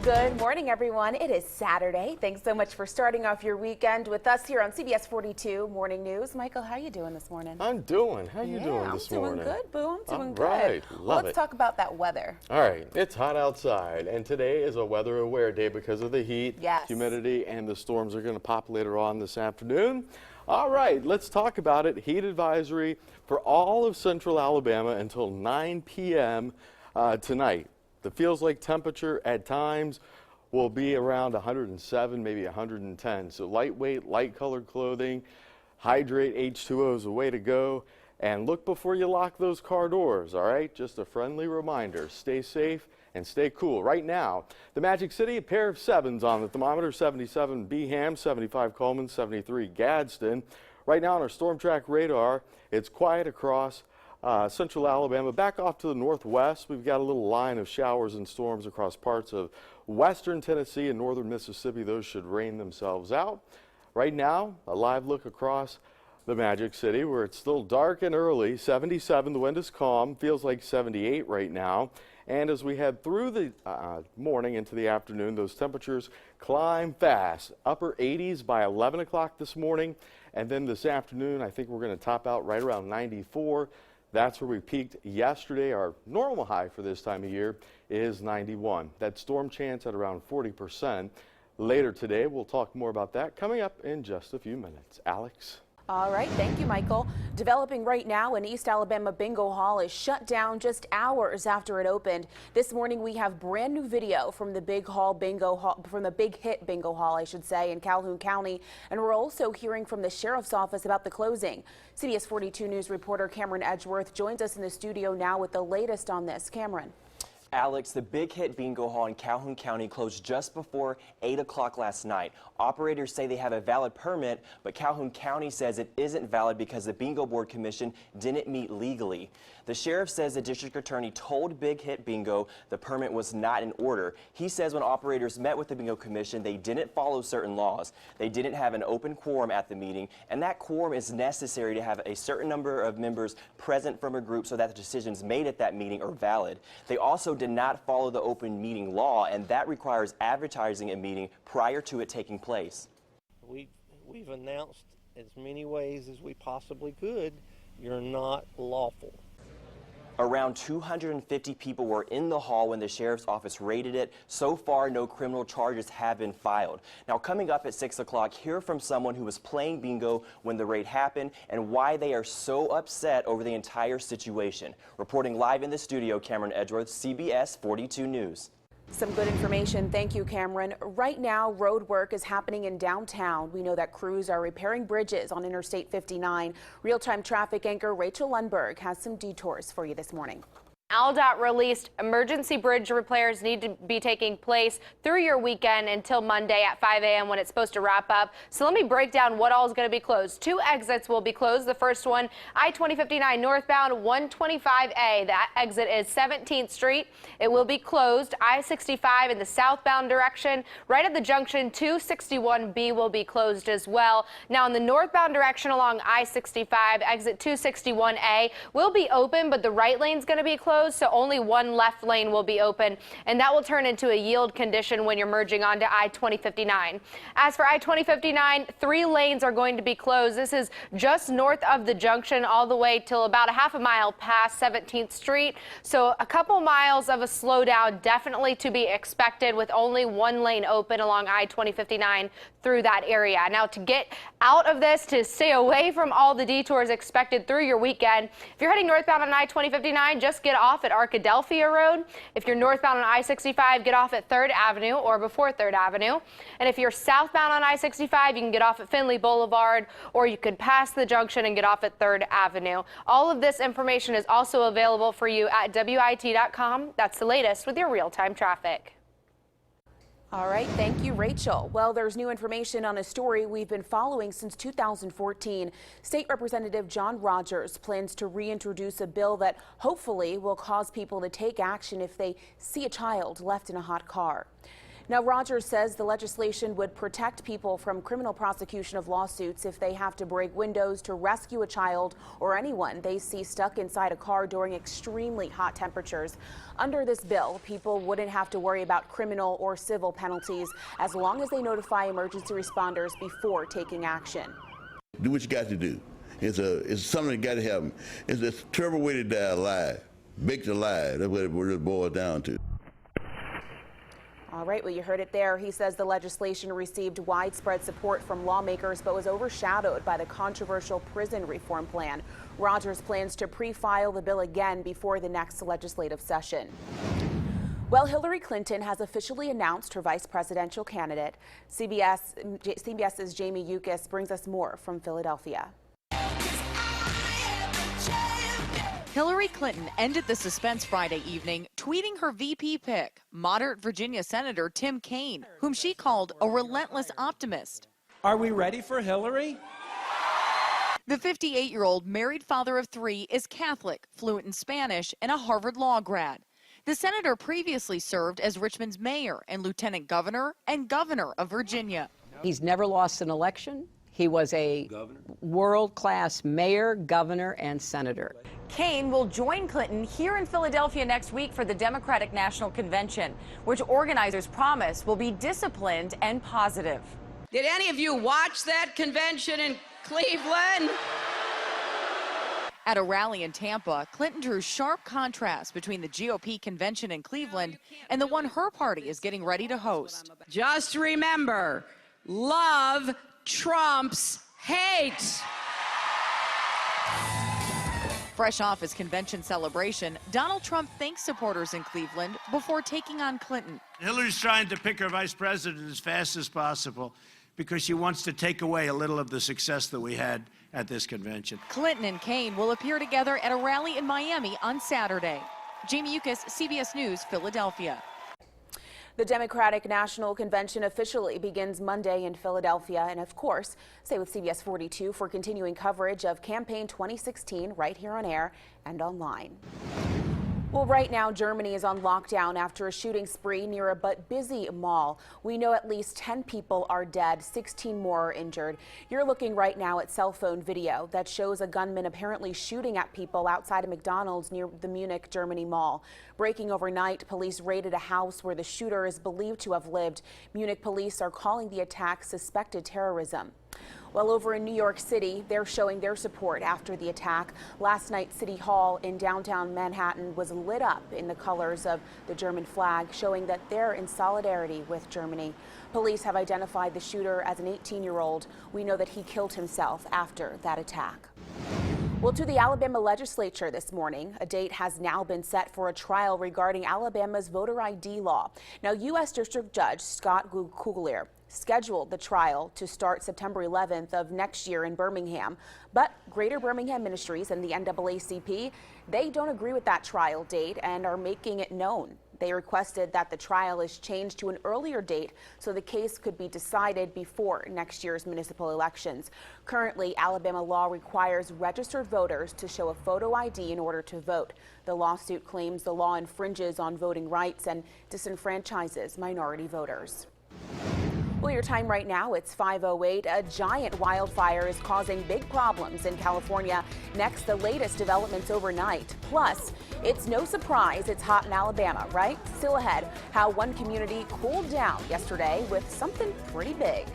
Good morning, everyone. It is Saturday. Thanks so much for starting off your weekend with us here on CBS42 Morning News. Michael, how are you doing this morning? I'm doing. How you doing this morning? I'm doing good, Boo. I'm doing All right. good. Love Let's it. talk about that weather. All right. It's hot outside, and today is a weather aware day because of the heat, humidity, and the storms are going to pop later on this afternoon. All right. Let's talk about it. Heat advisory for all of central Alabama until 9 p.m. Tonight. The feels like temperature at times will be around 107, maybe 110. So lightweight, light colored clothing, hydrate, H2O is the way to go. And look before you lock those car doors, all right? Just a friendly reminder, stay safe and stay cool. Right now, the Magic City, a pair of 7s on the thermometer, 77 Beeham, 75 Coleman, 73 Gadsden. Right now on our storm track radar, it's quiet across central Alabama. Back off to the northwest, we've got a little line of showers and storms across parts of western Tennessee and northern Mississippi. Those should rain themselves out. Right now, a live look across the Magic City where it's still dark and early. 77, the wind is calm, feels like 78 right now. And as we head through the morning into the afternoon, those temperatures climb fast. Upper 80s by 11 o'clock this morning. And then this afternoon, I think we're going to top out right around 94. That's where we peaked yesterday. Our normal high for this time of year is 91. That storm chance at around 40%. Later today, we'll talk more about that coming up in just a few minutes. Alex. All right, thank you, Michael. Developing right now, an East Alabama bingo hall is shut down just hours after it opened. This morning, we have brand new video from the Big Hit Bingo Hall, I should say, in Calhoun County, and we're also hearing from the sheriff's office about the closing. CBS 42 News reporter Cameron Edgeworth joins us in the studio now with the latest on this. Cameron. Alex, the Big Hit Bingo Hall in Calhoun County closed just before 8 o'clock last night. Operators say they have a valid permit, but Calhoun County says it isn't valid because the Bingo Board Commission didn't meet legally. The sheriff says the district attorney told Big Hit Bingo the permit was not in order. He says when operators met with the Bingo Commission, they didn't follow certain laws. They didn't have an open quorum at the meeting, and that quorum is necessary to have a certain number of members present from a group so that the decisions made at that meeting are valid. They also did not follow the open meeting law, and that requires advertising a meeting prior to it taking place. We've announced as many ways as we possibly could, you're not lawful. Around 250 people were in the hall when the sheriff's office raided it. So far, no criminal charges have been filed. Now, coming up at 6 o'clock, hear from someone who was playing bingo when the raid happened and why they are so upset over the entire situation. Reporting live in the studio, Cameron Edgeworth, CBS 42 News. Some good information. Thank you, Cameron. Right now, road work is happening in downtown. We know that crews are repairing bridges on Interstate 59. Real-time traffic anchor Rachel Lundberg has some detours for you this morning. ALDOT released emergency bridge repairs need to be taking place through your weekend until Monday at 5 a.m. when it's supposed to wrap up. So let me break down what all is going to be closed. 2 exits will be closed. The first one, I-2059 northbound 125A. That exit is 17th Street. It will be closed. I-65 in the southbound direction, right at the junction, 261B will be closed as well. Now in the northbound direction along I-65, exit 261A will be open, but the right lane is going to be closed. So only one left lane will be open, and that will turn into a yield condition when you're merging onto I-2059. As for I-2059, 3 lanes are going to be closed. This is just north of the junction all the way till about a half a mile past 17th Street. So a couple miles of a slowdown definitely to be expected with only 1 lane open along I-2059 through that area. Now to get out of this, to stay away from all the detours expected through your weekend, if you're heading northbound on I-2059, just get off at Arkadelphia Road. If you're northbound on I-65, get off at 3rd Avenue or before 3rd Avenue. And if you're southbound on I-65, you can get off at Finley Boulevard, or you could pass the junction and get off at 3rd Avenue. All of this information is also available for you at WIT.com. That's the latest with your real-time traffic. All right, thank you, Rachel. Well, there's new information on a story we've been following since 2014. State Representative John Rogers plans to reintroduce a bill that hopefully will cause people to take action if they see a child left in a hot car. Now, Rogers says the legislation would protect people from criminal prosecution of lawsuits if they have to break windows to rescue a child or anyone they see stuck inside a car during extremely hot temperatures. Under this bill, people wouldn't have to worry about criminal or civil penalties as long as they notify emergency responders before taking action. Do what you got to do. It's something that got to happen. It's a terrible way to die alive, baked alive. That's what it really boils down to. All right, well, you heard it there. He says the legislation received widespread support from lawmakers but was overshadowed by the controversial prison reform plan. Rogers plans to pre-file the bill again before the next legislative session. Well, Hillary Clinton has officially announced her vice presidential candidate. CBS's Jamie Yukas brings us more from Philadelphia. Hillary Clinton ended the suspense Friday evening, tweeting her VP pick, moderate Virginia Senator Tim Kaine, whom she called a relentless optimist. Are we ready for Hillary? The 58-year-old married father of 3 is Catholic, fluent in Spanish, and a Harvard Law grad. The senator previously served as Richmond's mayor and lieutenant governor and governor of Virginia. He's never lost an election. He was a world-class mayor, governor, and senator. Kaine will join Clinton here in Philadelphia next week for the Democratic National Convention, which organizers promise will be disciplined and positive. Did any of you watch that convention in Cleveland? At a rally in Tampa, Clinton drew sharp contrast between the GOP convention in Cleveland and the one her party is getting ready to host. Just remember, love trumps hate. Fresh off his convention celebration, Donald Trump thanked supporters in Cleveland before taking on Clinton. Hillary's trying to pick her vice president as fast as possible because she wants to take away a little of the success that we had at this convention. Clinton and Kaine will appear together at a rally in Miami on Saturday. Jamie Yukas, CBS News, Philadelphia. The Democratic National Convention officially begins Monday in Philadelphia. And of course, stay with CBS 42 for continuing coverage of Campaign 2016 right here on air and online. Well, right now, Germany is on lockdown after a shooting spree near a but busy mall. We know at least 10 people are dead, 16 more are injured. You're looking right now at cell phone video that shows a gunman apparently shooting at people outside a McDonald's near the Munich, Germany mall. Breaking overnight, police raided a house where the shooter is believed to have lived. Munich police are calling the attack suspected terrorism. Well, over in New York City, they're showing their support after the attack. Last night, City Hall in downtown Manhattan was lit up in the colors of the German flag, showing that they're in solidarity with Germany. Police have identified the shooter as an 18-year-old. We know that he killed himself after that attack. Well, to the Alabama legislature this morning, a date has now been set for a trial regarding Alabama's voter ID law. Now, U.S. District Judge Scott Coulier scheduled the trial to start September 11th of next year in Birmingham. But Greater Birmingham Ministries and the NAACP, they don't agree with that trial date and are making it known. They requested that the trial is changed to an earlier date so the case could be decided before next year's municipal elections. Currently, Alabama law requires registered voters to show a photo ID in order to vote. The lawsuit claims the law infringes on voting rights and disenfranchises minority voters. Well, your time right now, it's 5:08. A giant wildfire is causing big problems in California. Next, the latest developments overnight. Plus, it's no surprise it's hot in Alabama, right? Still ahead, how one community cooled down yesterday with something pretty big.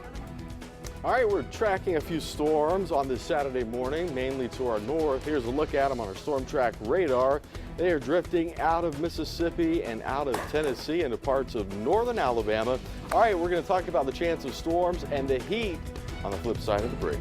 All right, we're tracking a few storms on this Saturday morning, mainly to our north. Here's a look at them on our storm track radar. They are drifting out of Mississippi and out of Tennessee into parts of northern Alabama. All right, we're going to talk about the chance of storms and the heat on the flip side of the break.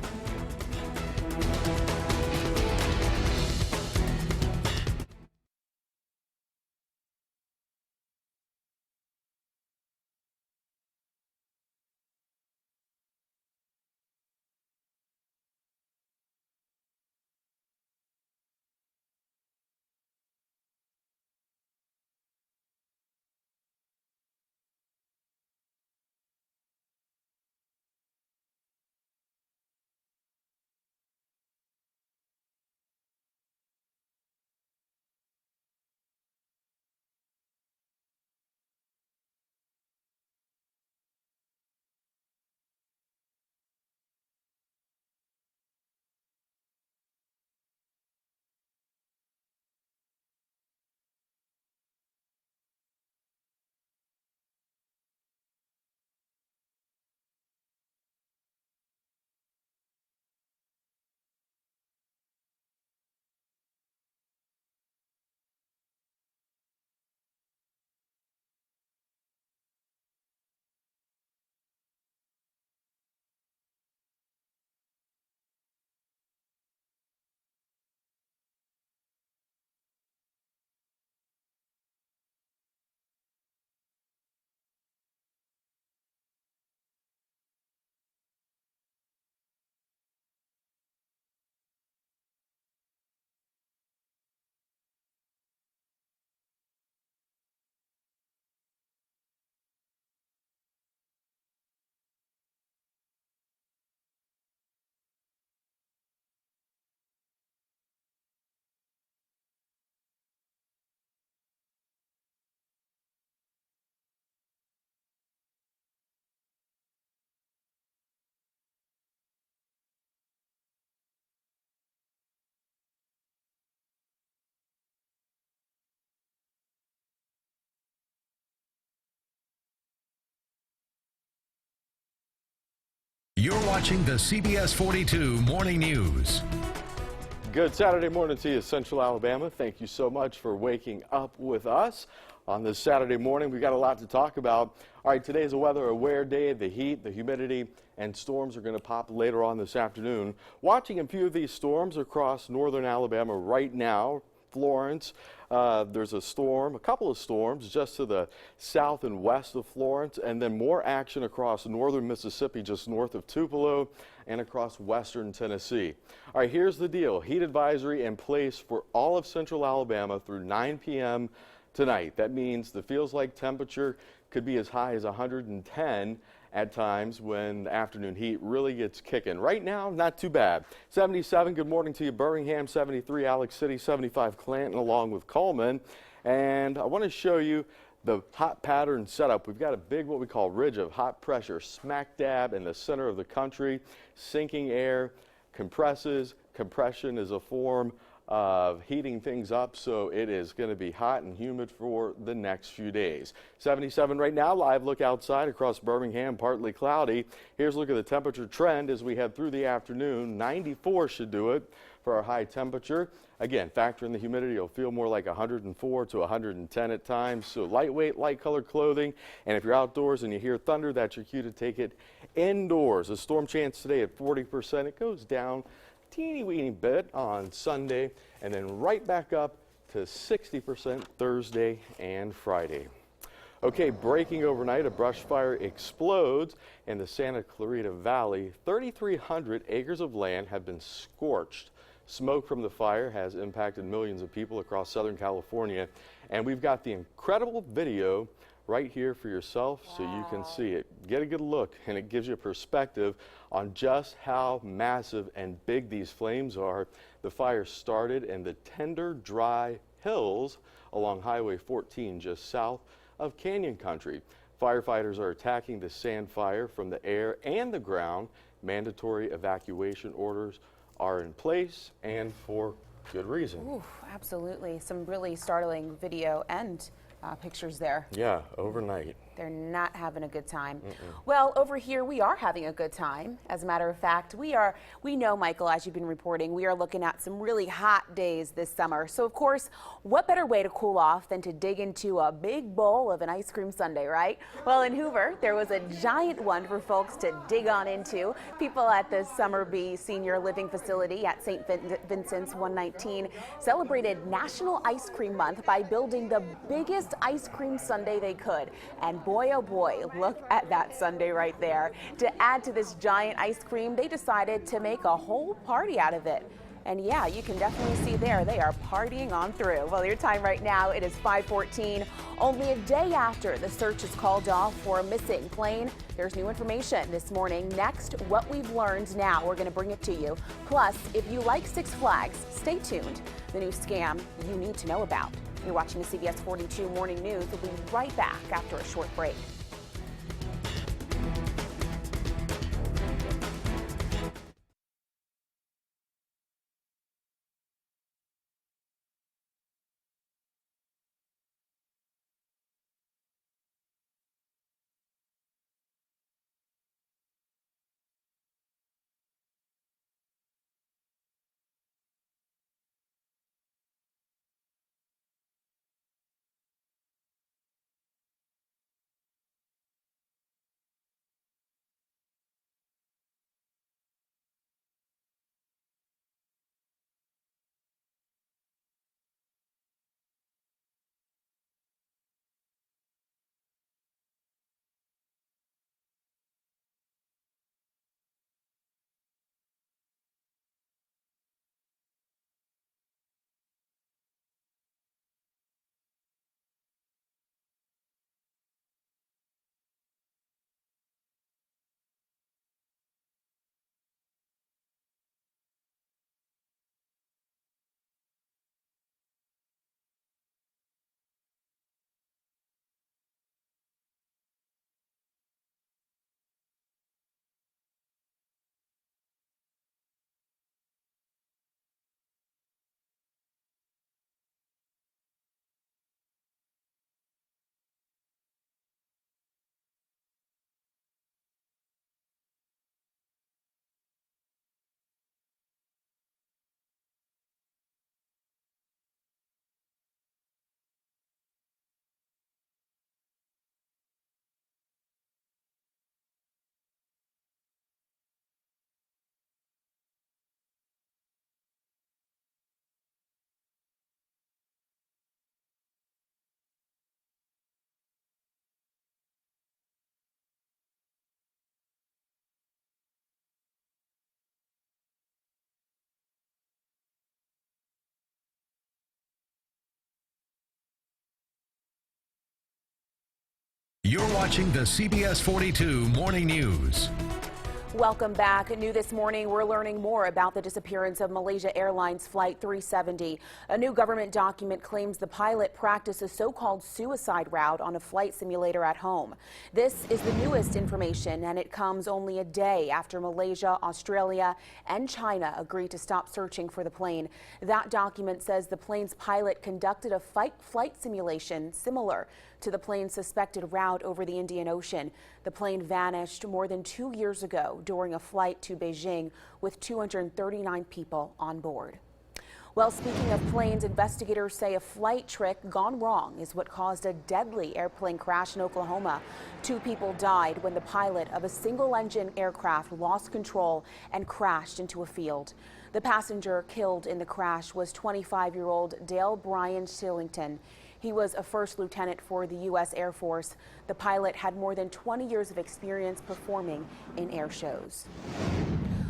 You're watching the CBS42 Morning News. Good Saturday morning to you, Central Alabama. Thank you so much for waking up with us on this Saturday morning. We've got a lot to talk about. All right, today's a weather aware day. The heat, the humidity, and storms are going to pop later on this afternoon. Watching a few of these storms across northern Alabama right now. Florence, there's a storm, a couple of storms just to the south and west of Florence, and then more action across northern Mississippi just north of Tupelo and across western Tennessee. All right, here's the deal. Heat advisory in place for all of central Alabama through 9 p.m. tonight. That means the feels like temperature could be as high as 110 at times when the afternoon heat really gets kicking. Right now, not too bad. 77, good morning to you, Birmingham. 73, Alex City. 75, Clanton, along with Coleman. And I want to show you the hot pattern setup. We've got a big, what we call ridge of hot pressure smack dab in the center of the country. Sinking air compresses. Compression is a form of heating things up, so it is going to be hot and humid for the next few days. 77 right now. Live look outside across Birmingham, partly cloudy. Here's a look at the temperature trend as we head through the afternoon. 94 should do it for our high temperature. Again, factor in the humidity. You'll feel more like 104 to 110 at times. So lightweight, light colored clothing. And if you're outdoors and you hear thunder, that's your cue to take it indoors. A storm chance today at 40%. It goes down teeny weeny bit on Sunday and then right back up to 60% Thursday and Friday. Okay, breaking overnight, a brush fire explodes in the Santa Clarita Valley. 3,300 acres of land have been scorched. Smoke from the fire has impacted millions of people across Southern California, and we've got the incredible video right here for yourself so you can see it. Get a good look, and it gives you a perspective on just how massive and big these flames are. The fire started in the tender, dry hills along Highway 14 just south of Canyon Country. Firefighters are attacking the sand fire from the air and the ground. Mandatory evacuation orders are in place, and for good reason. Ooh, absolutely. Some really startling video and pictures there. Yeah, overnight. They're not having a good time. Well, over here we are having a good time. As a matter of fact, we know, Michael, as you've been reporting, we are looking at some really hot days this summer. So of course, what better way to cool off than to dig into a big bowl of an ice cream sundae, right? Well, in Hoover, there was a giant one for folks to dig on into. People at the Summer Bee Senior Living Facility at St. Vincent's 119 celebrated National Ice Cream Month by building the biggest ice cream sundae they could. And boy, oh boy, look at that sundae right there. To add to this giant ice cream, they decided to make a whole party out of it. And yeah, you can definitely see there, they are partying on through. Well, your time right now, it is 5:14. Only a day after the search is called off for a missing plane. There's new information this morning. Next, what we've learned now, we're going to bring it to you. Plus, if you like Six Flags, stay tuned. The new scam you need to know about. You're watching the CBS 42 Morning News. We'll be right back after a short break. You're watching the CBS 42 Morning News. Welcome back. New this morning, we're learning more about the disappearance of Malaysia Airlines Flight 370. A new government document claims the pilot practiced a so-called suicide route on a flight simulator at home. This is the newest information, and it comes only a day after Malaysia, Australia, and China agreed to stop searching for the plane. That document says the plane's pilot conducted a flight simulation similar to the plane's suspected route over the Indian Ocean. The plane vanished more than 2 years ago during a flight to Beijing with 239 people on board. Well, speaking of planes, investigators say a flight trick gone wrong is what caused a deadly airplane crash in Oklahoma. 2 people died when the pilot of a single-engine aircraft lost control and crashed into a field. The passenger killed in the crash was 25-year-old Dale Bryan Shillington. He was a first lieutenant for the U.S. Air Force. The pilot had more than 20 years of experience performing in air shows.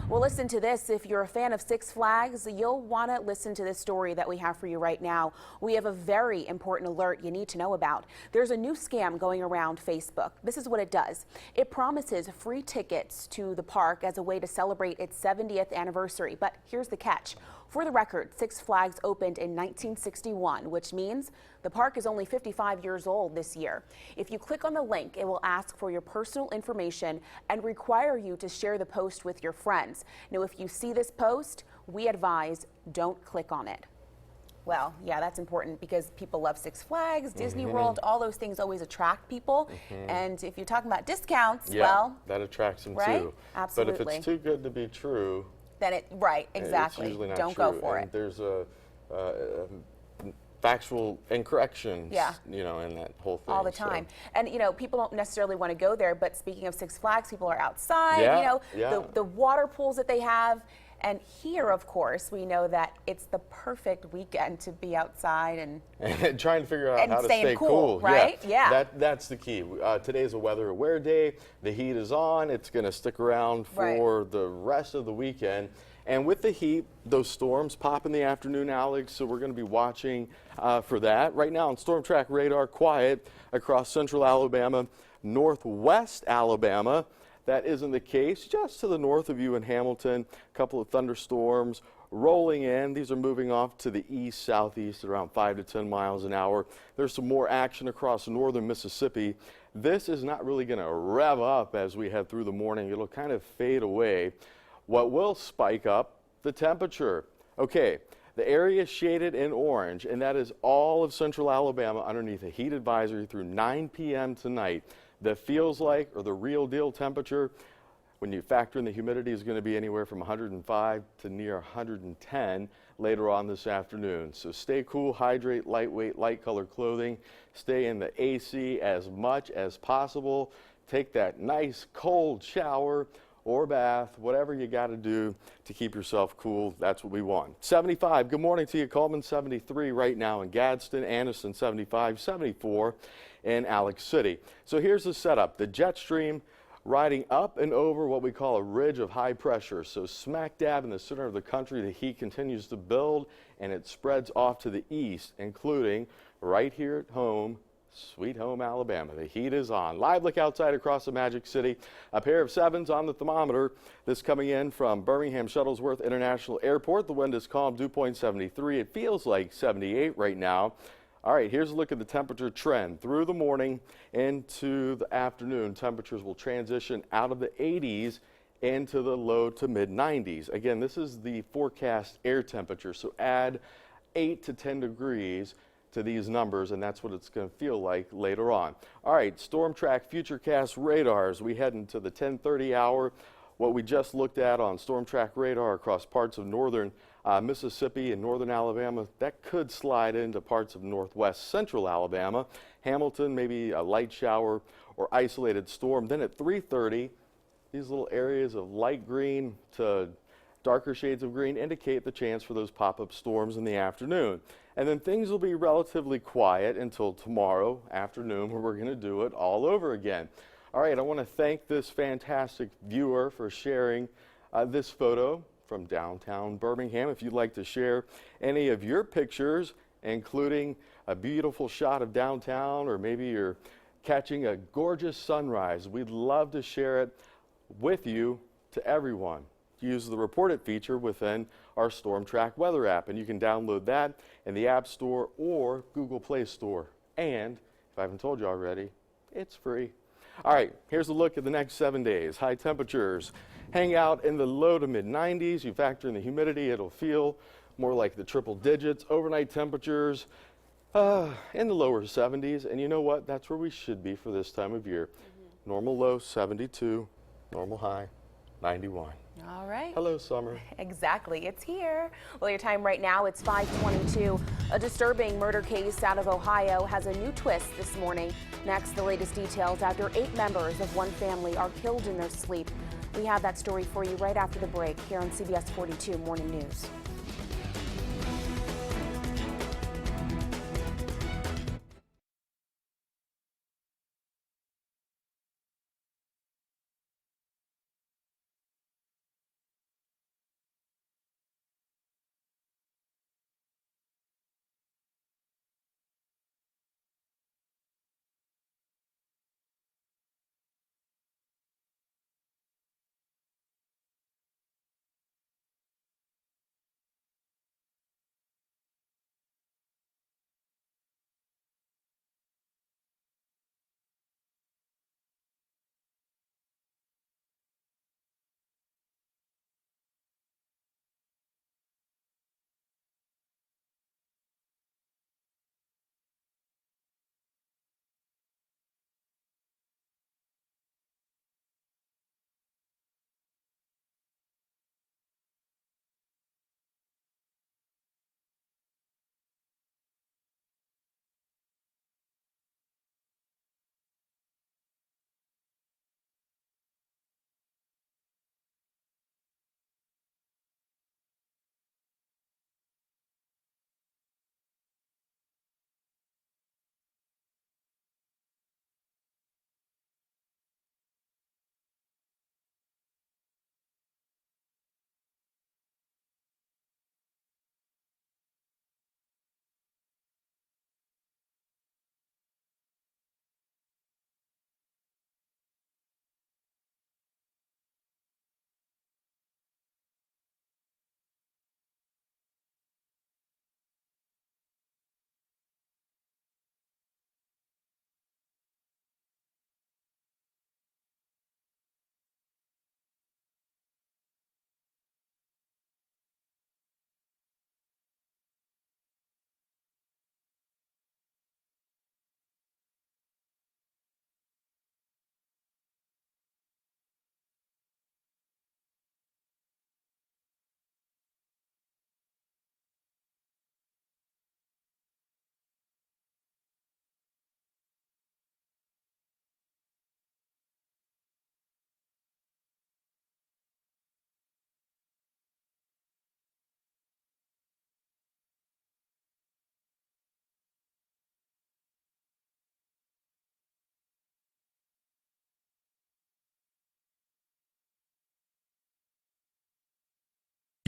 Well, listen to this. If you're a fan of Six Flags, you'll want to listen to this story that we have for you right now. We have a very important alert you need to know about. There's a new scam going around Facebook. This is what it does. It promises free tickets to the park as a way to celebrate its 70th anniversary. But here's the catch. For the record, Six Flags opened in 1961, which means the park is only 55 years old this year. If you click on the link, it will ask for your personal information and require you to share the post with your friends. Now, if you see this post, we advise don't click on it. Well, yeah, that's important because people love Six Flags, Disney World, all those things always attract people. And if you're talking about discounts, well, that attracts them right? too. Absolutely. But if it's too good to be true, then exactly. It's usually not don't true. go for and it. There's a factual incorrections, you know, in that whole thing. All the time. And, you know, people don't necessarily want to go there, but speaking of Six Flags, people are outside, you know, the water pools that they have. And here, of course, we know that it's the perfect weekend to be outside and trying to figure out how to stay cool, right? Yeah. That's the key. Today's a weather aware day. The heat is on. It's going to stick around for the rest of the weekend. And with the heat, those storms pop in the afternoon, Alex, so we're going to be watching for that. Right now on Storm Track radar, quiet across central Alabama, northwest Alabama. That isn't the case. Just to the north of you in Hamilton, a couple of thunderstorms rolling in. These are moving off to the east, southeast at around 5 to 10 miles an hour. There's some more action across northern Mississippi. This is not really going to rev up as we head through the morning. It'll kind of fade away. What will spike up? The temperature. Okay, the area is shaded in orange, and that is all of central Alabama underneath a heat advisory through 9 p.m. tonight. That feels like, or the real deal temperature, when you factor in the humidity, is going to be anywhere from 105 to near 110 later on this afternoon. So stay cool, hydrate, lightweight, light colored clothing. Stay in the AC as much as possible. Take that nice cold shower or bath, whatever you got to do to keep yourself cool. That's what we want. 75, good morning to you. Coleman 73 right now in Gadsden, Anniston 75, 74 in Alex City. So here's the setup. The jet stream riding up and over what we call a ridge of high pressure. So smack dab in the center of the country, the heat continues to build and it spreads off to the east, including right here at home, sweet home Alabama. The heat is on. Live look outside across the Magic City. A pair of 7s on the thermometer. This coming in from Birmingham Shuttlesworth International Airport. The wind is calm, dew point 73. It feels like 78 right now. All right, here's a look at the temperature trend. Through the morning into the afternoon, temperatures will transition out of the 80s into the low to mid 90s. Again, this is the forecast air temperature, so add 8 to 10 degrees to these numbers, and that's what it's going to feel like later on. All right, Storm Track Futurecast radars. We head into the 10:30 hour. What we just looked at on Storm Track radar across parts of northern Mississippi and northern Alabama, that could slide into parts of northwest central Alabama. Hamilton, maybe a light shower or isolated storm. Then at 3:30, these little areas of light green to darker shades of green indicate the chance for those pop-up storms in the afternoon. And then things will be relatively quiet until tomorrow afternoon, where we're going to do it all over again. All right, I want to thank this fantastic viewer for sharing this photo from downtown Birmingham. If you'd like to share any of your pictures, including a beautiful shot of downtown, or maybe your catching a gorgeous sunrise. We'd love to share it with you, to everyone. Use the Report It feature within our Storm Track Weather app, and you can download that in the App Store or Google Play Store. And if I haven't told you already, it's free. All right, here's a look at the next 7 days. High temperatures hang out in the low to mid 90s. You factor in the humidity, it'll feel more like the triple digits. Overnight temperatures in the lower 70s. And you know what? That's where we should be for this time of year. Normal low 72, normal high 91. All right. Hello, summer. Exactly. It's here. Well, your time right now, it's 5:22. A disturbing murder case out of Ohio has a new twist this morning. Next, the latest details after 8 members of one family are killed in their sleep. We have that story for you right after the break here on CBS 42 Morning News.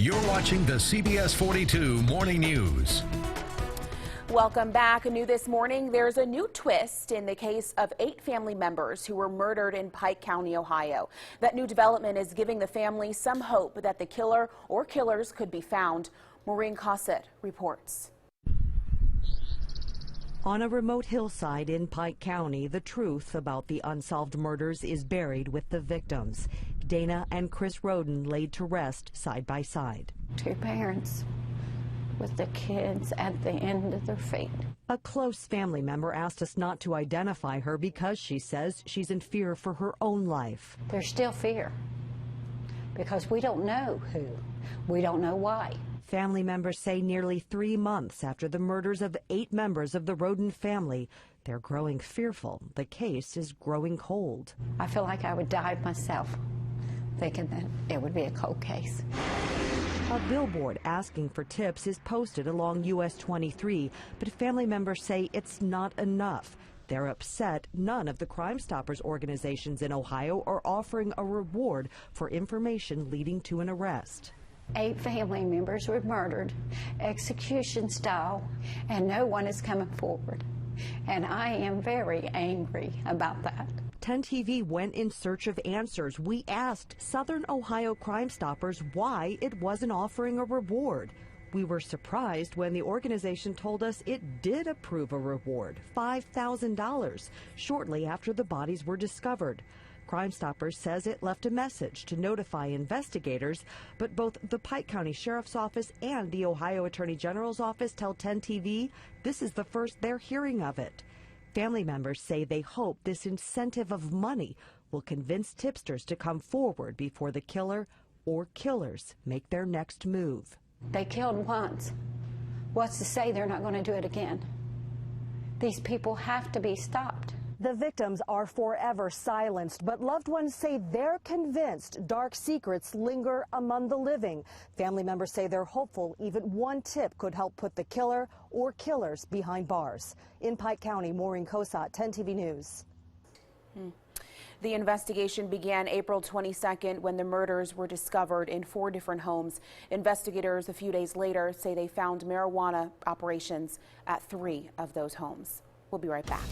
You're watching the CBS 42 Morning News. Welcome back. New this morning, there's a new twist in the case of 8 family members who were murdered in Pike County, Ohio. That new development is giving the family some hope that the killer or killers could be found. Maureen Cossett reports. On a remote hillside in Pike County, the truth about the unsolved murders is buried with the victims. Dana and Chris Roden laid to rest side by side. 2 parents with the kids at the end of their feet. A close family member asked us not to identify her because she says she's in fear for her own life. There's still fear because we don't know who. We don't know why. Family members say nearly 3 months after the murders of 8 members of the Roden family, they're growing fearful. The case is growing cold. I feel like I would die myself, thinking that it would be a cold case. A billboard asking for tips is posted along US 23, but family members say it's not enough. They're upset none of the Crime Stoppers organizations in Ohio are offering a reward for information leading to an arrest. 8 family members were murdered, execution style, and no one is coming forward. And I am very angry about that. 10 TV went in search of answers. We asked Southern Ohio Crime Stoppers why it wasn't offering a reward. We were surprised when the organization told us it did approve a reward, $5,000, shortly after the bodies were discovered. Crime Stoppers says it left a message to notify investigators, but both the Pike County Sheriff's Office and the Ohio Attorney General's office tell 10 TV this is the first they're hearing of it. Family members say they hope this incentive of money will convince tipsters to come forward before the killer or killers make their next move. They killed once. What's to say they're not going to do it again? These people have to be stopped. The victims are forever silenced, but loved ones say they're convinced dark secrets linger among the living. Family members say they're hopeful even one tip could help put the killer or killers behind bars. In Pike County, Maureen Cosat, 10 TV News. The investigation began April 22nd when the murders were discovered in 4 different homes. Investigators a few days later say they found marijuana operations at 3 of those homes. We'll be right back.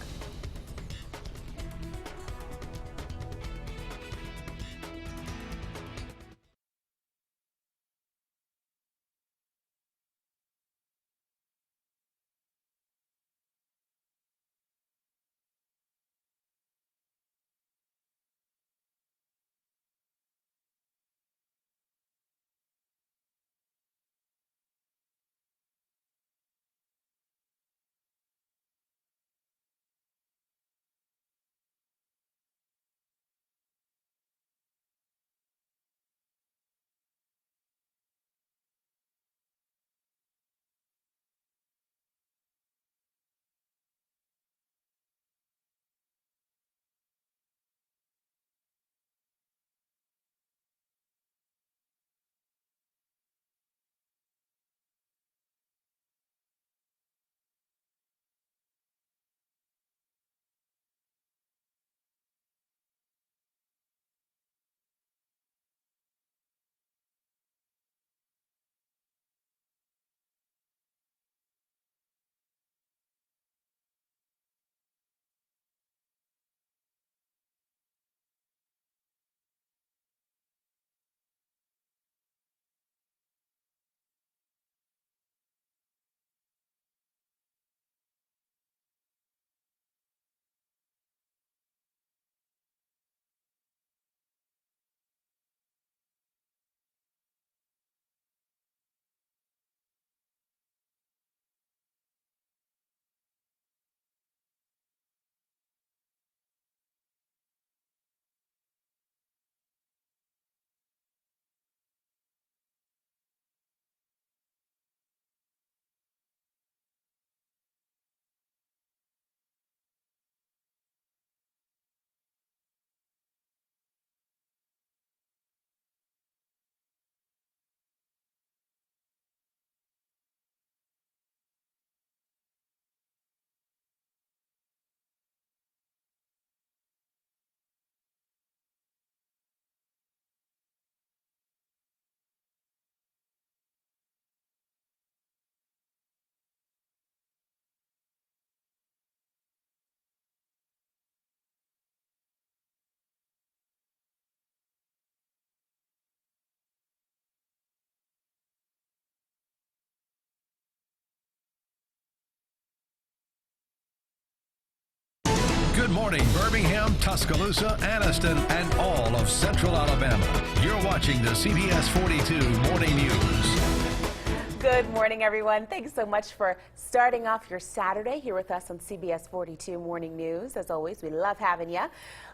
Good morning, Birmingham, Tuscaloosa, Anniston, and all of Central Alabama. You're watching the CBS 42 Morning News. Good morning, everyone. Thanks so much for starting off your Saturday here with us on CBS 42 Morning News. As always, we love having you.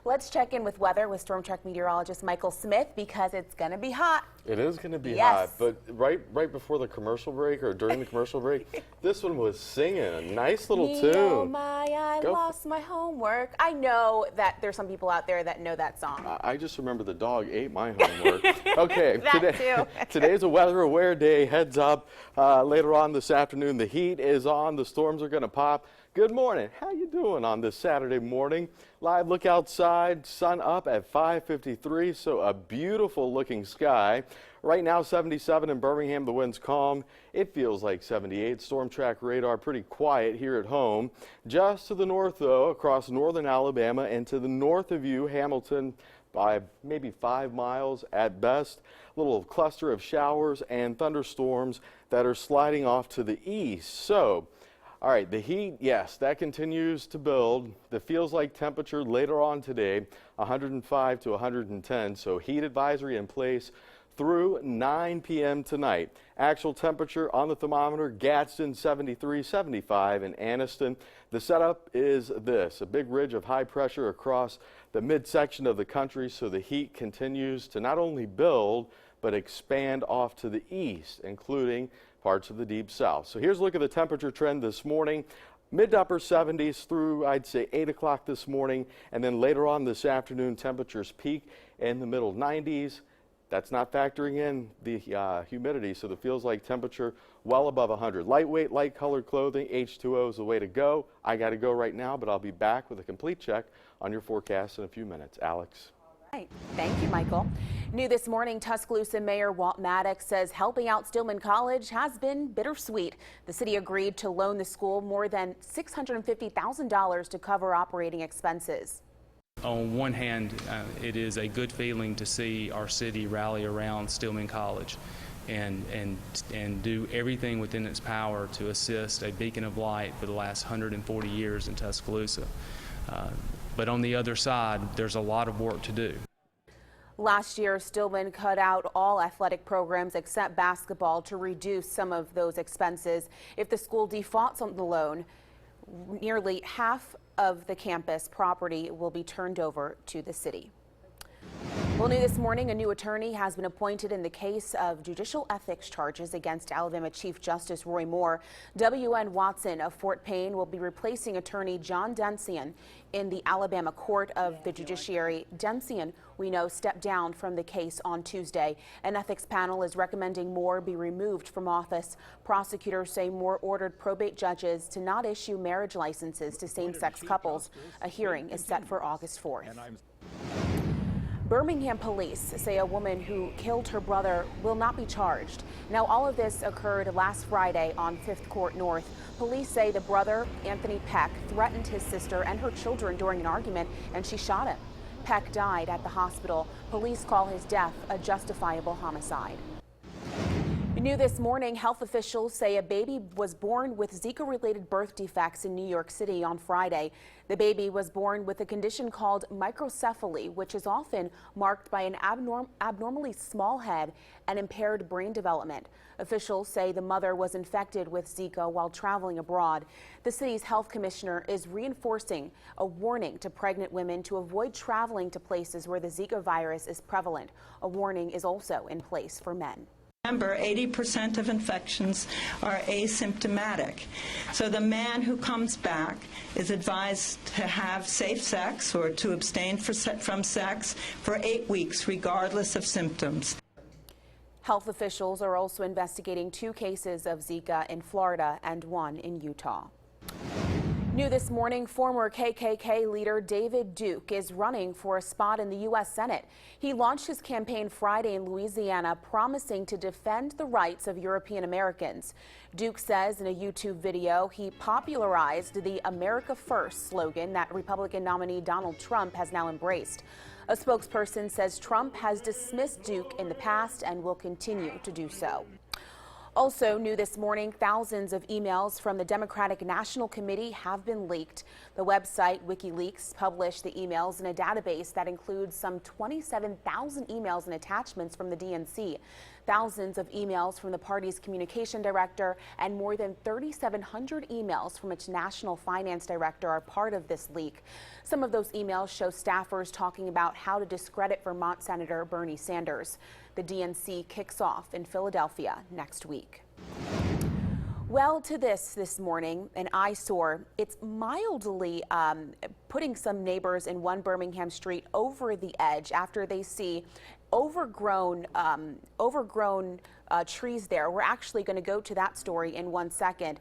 Let's check in with weather with Storm Track meteorologist Michael Smith because it's going to be hot. It is going to be Yes. hot, but right before the commercial break or during the commercial break, this one was singing a nice little tune. Oh my, I lost my homework. I know that there's some people out there that know that song. I just remember the dog ate my homework. Okay, That too. Today's a weather aware day. Heads up later on this afternoon. The heat is on. The storms are going to pop. Good morning. How you doing on this Saturday morning? Live look outside, sun up at 5:53, so a beautiful looking sky. Right now 77 in Birmingham, the wind's calm. It feels like 78. Storm track radar pretty quiet here at home. Just to the north though, across northern Alabama and to the north of you, Hamilton, by maybe 5 miles at best. A little cluster of showers and thunderstorms that are sliding off to the east. So, all right, the heat, yes, that continues to build. The feels like temperature later on today, 105 to 110. So heat advisory in place through 9 p.m. tonight. Actual temperature on the thermometer, Gadsden 73, 75 in Anniston. The setup is this, a big ridge of high pressure across the midsection of the country, so the heat continues to not only build, but expand off to the east, including parts of the deep south. So here's a look at the temperature trend this morning. Mid to upper 70s through, I'd say, 8 o'clock this morning, and then later on this afternoon, temperatures peak in the middle 90s. That's not factoring in the humidity, so the feels like temperature well above 100. Lightweight, light colored clothing, H2O is the way to go. I got to go right now, but I'll be back with a complete check on your forecast in a few minutes. Alex. Right. Thank you, Michael. New this morning, Tuscaloosa Mayor Walt Maddox says helping out Stillman College has been bittersweet. The city agreed to loan the school more than $650,000 to cover operating expenses. On one hand, it is a good feeling to see our city rally around Stillman College and do everything within its power to assist a beacon of light for the last 140 years in Tuscaloosa. But on the other side, there's a lot of work to do. Last year, Stillman cut out all athletic programs except basketball to reduce some of those expenses. If the school defaults on the loan, nearly half of the campus property will be turned over to the city. Well, new this morning, a new attorney has been appointed in the case of judicial ethics charges against Alabama Chief Justice Roy Moore. W.N. Watson of Fort Payne will be replacing attorney John Densian in the Alabama Court of the Judiciary. Densian, we know, stepped down from the case on Tuesday. An ethics panel is recommending Moore be removed from office. Prosecutors say Moore ordered probate judges to not issue marriage licenses to same-sex couples. A hearing is set for August 4th. Birmingham police say a woman who killed her brother will not be charged. Now, all of this occurred last Friday on 5th Court North. Police say the brother, Anthony Peck, threatened his sister and her children during an argument, and she shot him. Peck died at the hospital. Police call his death a justifiable homicide. New this morning, health officials say a baby was born with Zika-related birth defects in New York City on Friday. The baby was born with a condition called microcephaly, which is often marked by an abnormally small head and impaired brain development. Officials say the mother was infected with Zika while traveling abroad. The city's health commissioner is reinforcing a warning to pregnant women to avoid traveling to places where the Zika virus is prevalent. A warning is also in place for men. Remember, 80% of infections are asymptomatic. So the man who comes back is advised to have safe sex or to abstain from sex for 8 weeks, regardless of symptoms. Health officials are also investigating 2 cases of Zika in Florida and 1 in Utah. New this morning, former KKK leader David Duke is running for a spot in the U.S. Senate. He launched his campaign Friday in Louisiana, promising to defend the rights of European Americans. Duke says in a YouTube video he popularized the America First slogan that Republican nominee Donald Trump has now embraced. A spokesperson says Trump has dismissed Duke in the past and will continue to do so. Also new this morning, thousands of emails from the Democratic National Committee have been leaked. The website WikiLeaks published the emails in a database that includes some 27,000 emails and attachments from the DNC. Thousands of emails from the party's communication director and more than 3,700 emails from its national finance director are part of this leak. Some of those emails show staffers talking about how to discredit Vermont Senator Bernie Sanders. The DNC kicks off in Philadelphia next week. Well, to this morning, an eyesore. It's mildly putting some neighbors in one Birmingham street over the edge after they see overgrown trees there. We're actually going to go to that story in 1 second.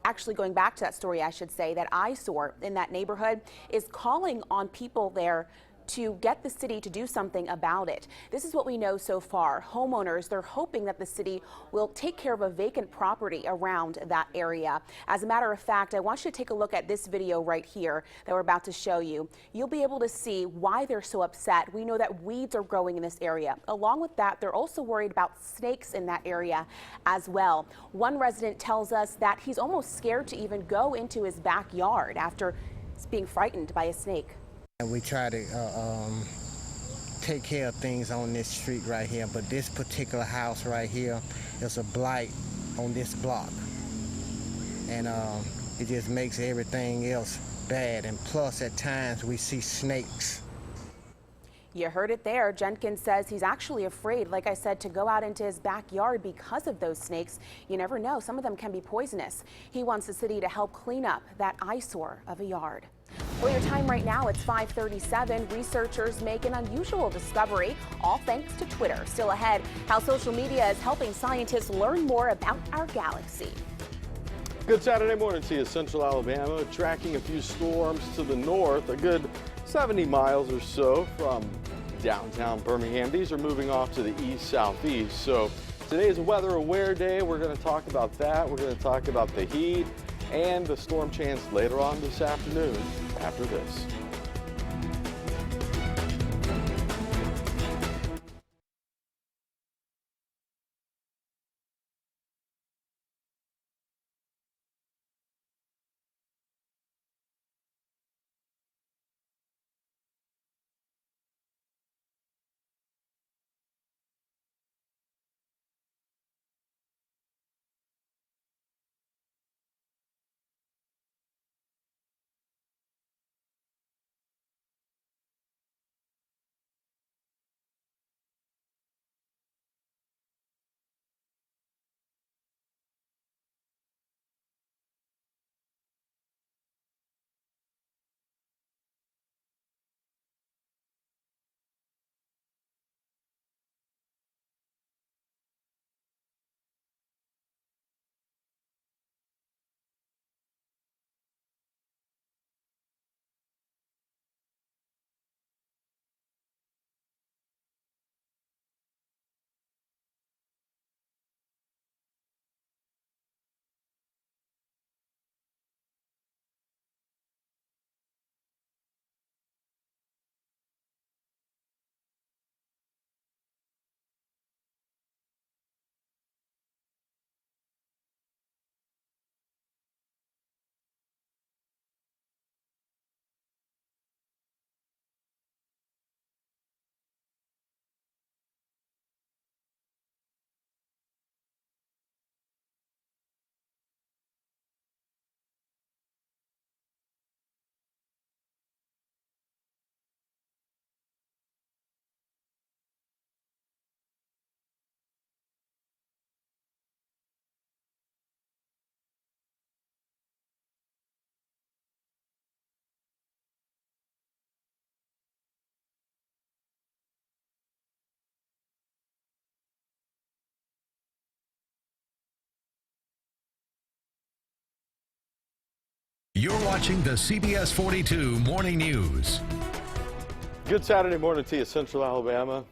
Actually, going back to that story, I should say that eyesore in that neighborhood is calling on people there to get the city to do something about it. This is what we know so far. Homeowners, they're hoping that the city will take care of a vacant property around that area. As a matter of fact, I want you to take a look at this video right here that we're about to show you. You'll be able to see why they're so upset. We know that weeds are growing in this area. Along with that, they're also worried about snakes in that area as well. One resident tells us that he's almost scared to even go into his backyard after being frightened by a snake. We try to take care of things on this street right here, but this particular house right here is a blight on this block, and it just makes everything else bad. And plus, at times we see snakes. You heard it there. Jenkins says he's actually afraid, like I said, to go out into his backyard because of those snakes. You never know, some of them can be poisonous. He wants the city to help clean up that eyesore of a yard. Well, your time right now, it's 5:37. Researchers make an unusual discovery, all thanks to Twitter. Still ahead, how social media is helping scientists learn more about our galaxy. Good Saturday morning to you, Central Alabama. Tracking a few storms to the north, a good 70 miles or so from downtown Birmingham. These are moving off to the east-southeast. So today is a weather aware day. We're going to talk about that. We're going to talk about the heat and the storm chance later on this afternoon after this. You're watching the CBS 42 Morning News. Good Saturday morning to you, Central Alabama.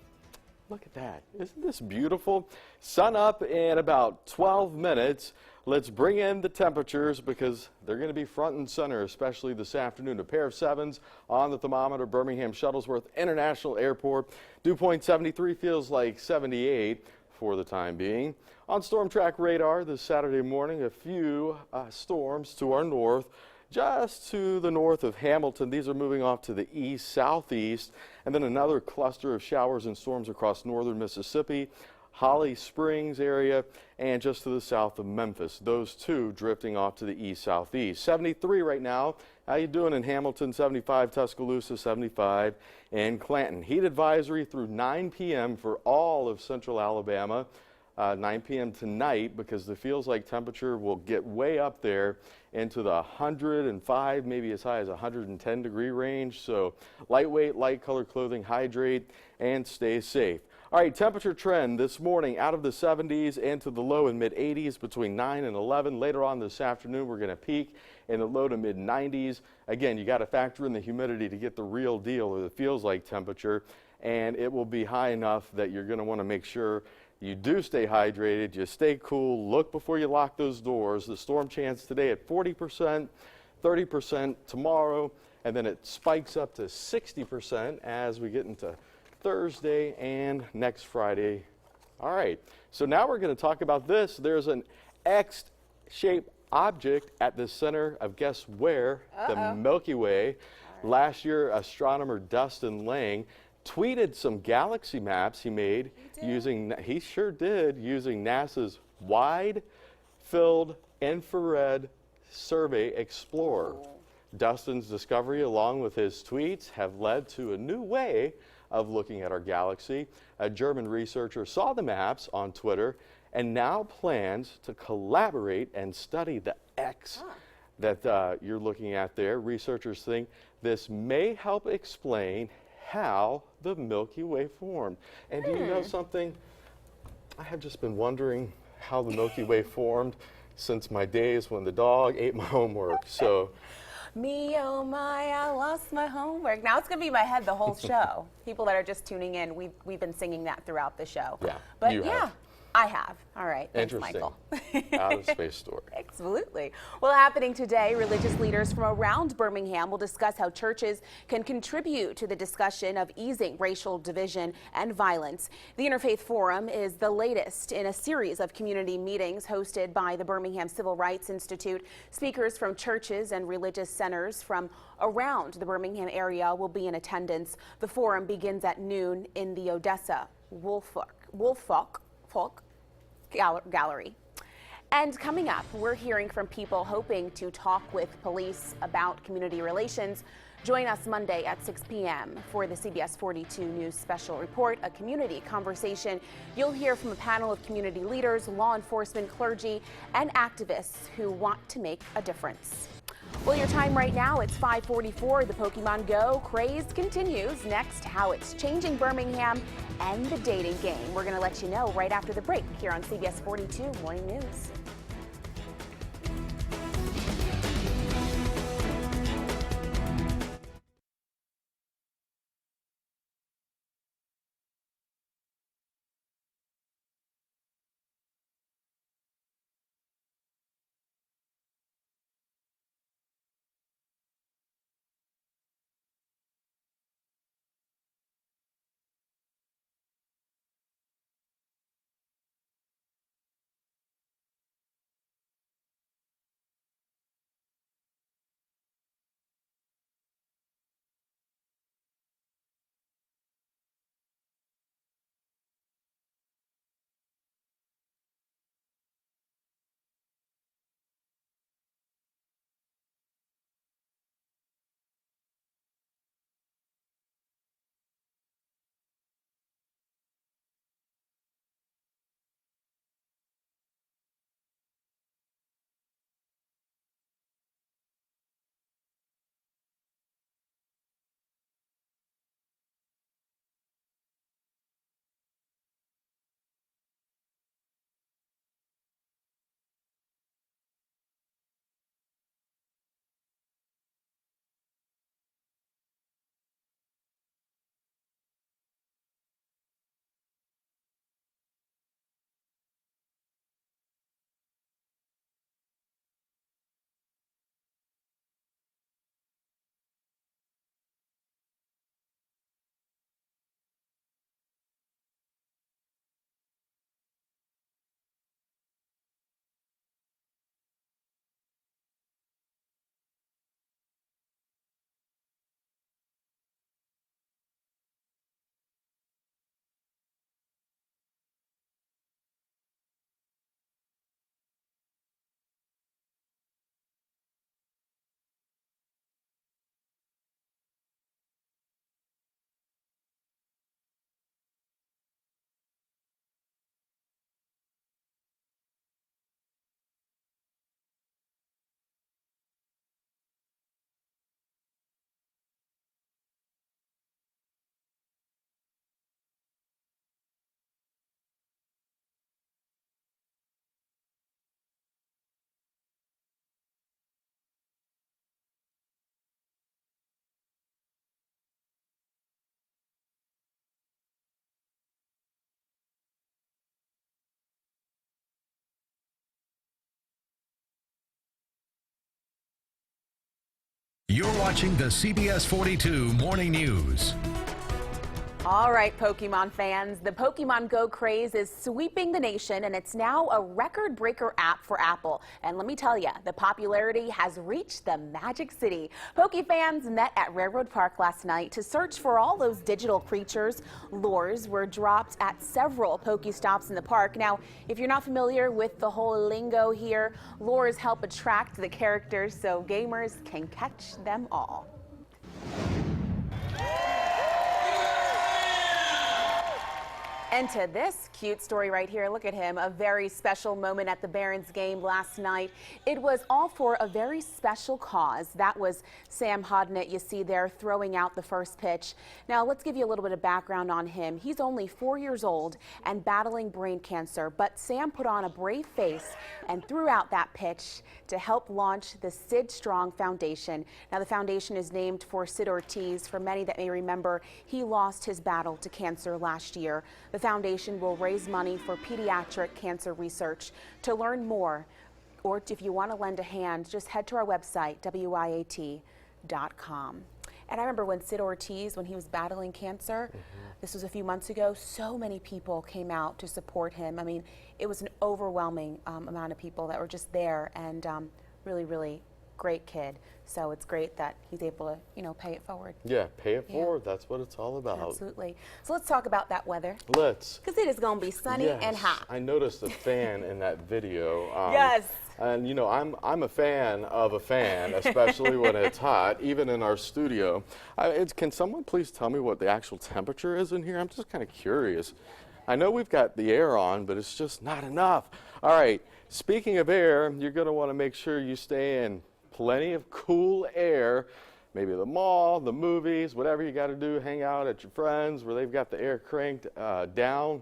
Look at that. Isn't this beautiful? Sun up in about 12 minutes. Let's bring in the temperatures because they're going to be front and center, especially this afternoon. A pair of 7s on the thermometer. Birmingham Shuttlesworth International Airport. Dew point 73 feels like 78 for the time being. On storm track radar this Saturday morning, a few storms to our north. Just to the north of Hamilton, these are moving off to the east-southeast, and then another cluster of showers and storms across northern Mississippi, Holly Springs area, and just to the south of Memphis. Those two drifting off to the east-southeast. 73 right now. How you doing in Hamilton? 75 Tuscaloosa, 75 in Clanton. Heat advisory through 9 p.m. for all of central Alabama. 9 p.m. tonight, because the feels like temperature will get way up there into the 105, maybe as high as 110 degree range. So lightweight, light color clothing, hydrate, and stay safe. All right, temperature trend this morning out of the 70s into the low and mid 80s between 9 and 11. Later on this afternoon, we're going to peak in the low to mid 90s. Again, you got to factor in the humidity to get the real deal, or the feels like temperature, and it will be high enough that you're going to want to make sure you do stay hydrated, you stay cool, look before you lock those doors. The storm chance today at 40%, 30% tomorrow, and then it spikes up to 60% as we get into Thursday and next Friday. All right, so now we're going to talk about this. There's an X-shaped object at the center of, guess where? The Milky Way. Last year, astronomer Dustin Lang tweeted some galaxy maps he made using NASA's Wide Field Infrared Survey Explorer. Dustin's discovery, along with his tweets, have led to a new way of looking at our galaxy. A German researcher saw the maps on Twitter and now plans to collaborate and study the X that you're looking at there. Researchers think this may help explain how the Milky Way formed. And do you know something? I have just been wondering how the Milky Way formed since my days when the dog ate my homework. So. Me, oh my, I lost my homework. Now it's going to be in my head the whole show. People that are just tuning in, we've been singing that throughout the show. Yeah, but you yeah, have. I have. All right, thanks, Interesting. Michael. Out of space story. Absolutely. Well, happening today, religious leaders from around Birmingham will discuss how churches can contribute to the discussion of easing racial division and violence. The Interfaith Forum is the latest in a series of community meetings hosted by the Birmingham Civil Rights Institute. Speakers from churches and religious centers from around the Birmingham area will be in attendance. The forum begins at noon in the Odessa Woolfolk Gallery. And coming up, we're hearing from people hoping to talk with police about community relations. Join us Monday at 6 p.m. for the CBS 42 News Special Report, a community conversation. You'll hear from a panel of community leaders, law enforcement, clergy, and activists who want to make a difference. Well, your time right now, it's 5:44. The Pokemon Go craze continues. Next, how it's changing Birmingham and the dating game. We're going to let you know right after the break here on CBS 42 Morning News. You're watching the CBS 42 Morning News. All right, Pokemon fans, the Pokemon Go craze is sweeping the nation, and it's now a record-breaker app for Apple. And let me tell you, the popularity has reached the Magic City. Poke fans met at Railroad Park last night to search for all those digital creatures. Lures were dropped at several Pokestops in the park. Now, if you're not familiar with the whole lingo here, lures help attract the characters so gamers can catch them all. And to this cute story right here, look at him, a very special moment at the Barons game last night. It was all for a very special cause. That was Sam Hodnett, you see there, throwing out the first pitch. Now, let's give you a little bit of background on him. He's only 4 years old and battling brain cancer, but Sam put on a brave face and threw out that pitch to help launch the Sid Strong Foundation. Now, the foundation is named for Sid Ortiz. For many that may remember, he lost his battle to cancer last year. The foundation will raise money for pediatric cancer research. To learn more, or if you want to lend a hand, just head to our website, WIAT.com. And I remember when Sid Ortiz, when he was battling cancer, this was a few months ago, so many people came out to support him. I mean, it was an overwhelming amount of people that were just there, and really, really great kid. So it's great that he's able to, you know, pay it forward. Yeah, pay it forward. That's what it's all about. Absolutely. So let's talk about that weather. Let's. Because it is going to be sunny and hot. I noticed a fan in that video. Yes. And you know, I'm a fan of a fan, especially when it's hot, even in our studio. Can someone please tell me what the actual temperature is in here? I'm just kind of curious. I know we've got the air on, but it's just not enough. All right, speaking of air, you're going to want to make sure you stay in plenty of cool air, maybe the mall, the movies, whatever you got to do, hang out at your friends where they've got the air cranked down.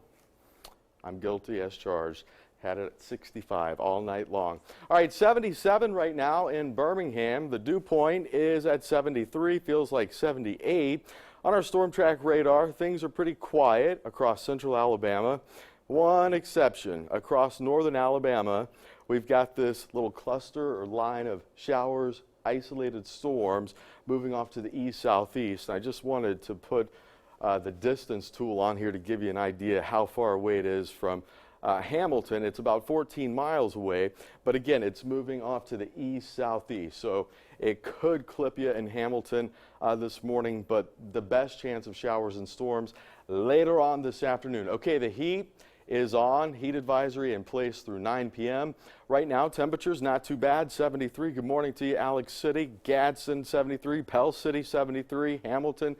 I'm guilty as charged. Had it at 65 all night long. All right, 77 right now in Birmingham. The dew point is at 73, feels like 78. On our storm track radar, things are pretty quiet across central Alabama. One exception, across northern Alabama, we've got this little cluster or line of showers, isolated storms moving off to the east-southeast. I just wanted to put the distance tool on here to give you an idea how far away it is from Hamilton. It's about 14 miles away, but again, it's moving off to the east-southeast. So it could clip you in Hamilton this morning, but the best chance of showers and storms later on this afternoon. Okay, the heat is on. Heat advisory in place through 9 p.m. Right now, temperatures not too bad. 73. Good morning to you, Alex City. Gadsden, 73. Pell City, 73. Hamilton,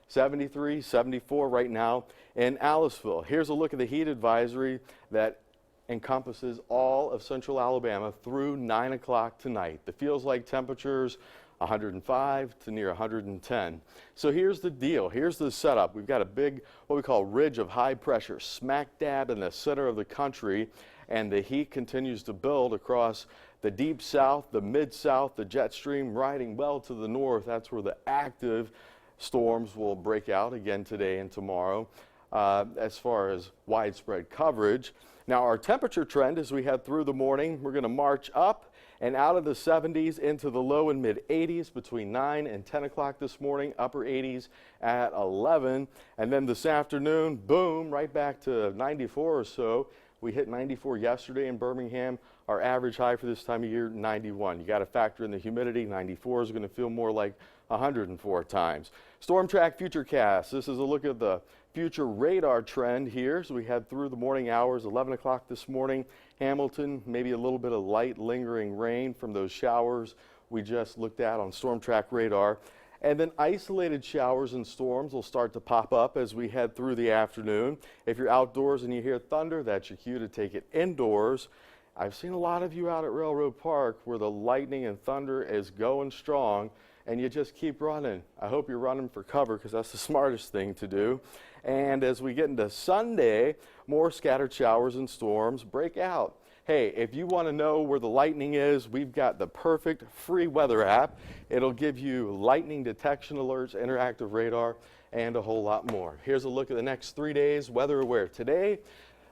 73. 74 right now in Aliceville. Here's a look at the heat advisory that encompasses all of central Alabama through 9 o'clock tonight. The feels like temperatures 105 to near 110. So here's the deal. Here's the setup. We've got a big, what we call ridge of high pressure smack dab in the center of the country, and the heat continues to build across the deep south, the mid-south, the jet stream riding well to the north. That's where the active storms will break out again today and tomorrow as far as widespread coverage. Now our temperature trend as we head through the morning, we're going to march up and out of the 70s into the low and mid 80s between 9 and 10 o'clock this morning, upper 80s at 11. And then this afternoon, boom, right back to 94 or so. We hit 94 yesterday in Birmingham. Our average high for this time of year, 91. You got to factor in the humidity. 94 is going to feel more like 104 times. Storm Track Futurecast. This is a look at the future radar trend here. So we head through the morning hours, 11 o'clock this morning. Hamilton, maybe a little bit of light lingering rain from those showers we just looked at on Storm Track radar. And then isolated showers and storms will start to pop up as we head through the afternoon. If you're outdoors and you hear thunder, that's your cue to take it indoors. I've seen a lot of you out at Railroad Park where the lightning and thunder is going strong and you just keep running. I hope you're running for cover because that's the smartest thing to do. And as we get into Sunday, more scattered showers and storms break out. Hey, if you want to know where the lightning is, we've got the perfect free weather app. It'll give you lightning detection alerts, interactive radar, and a whole lot more. Here's a look at the next 3 days, weather aware. Today,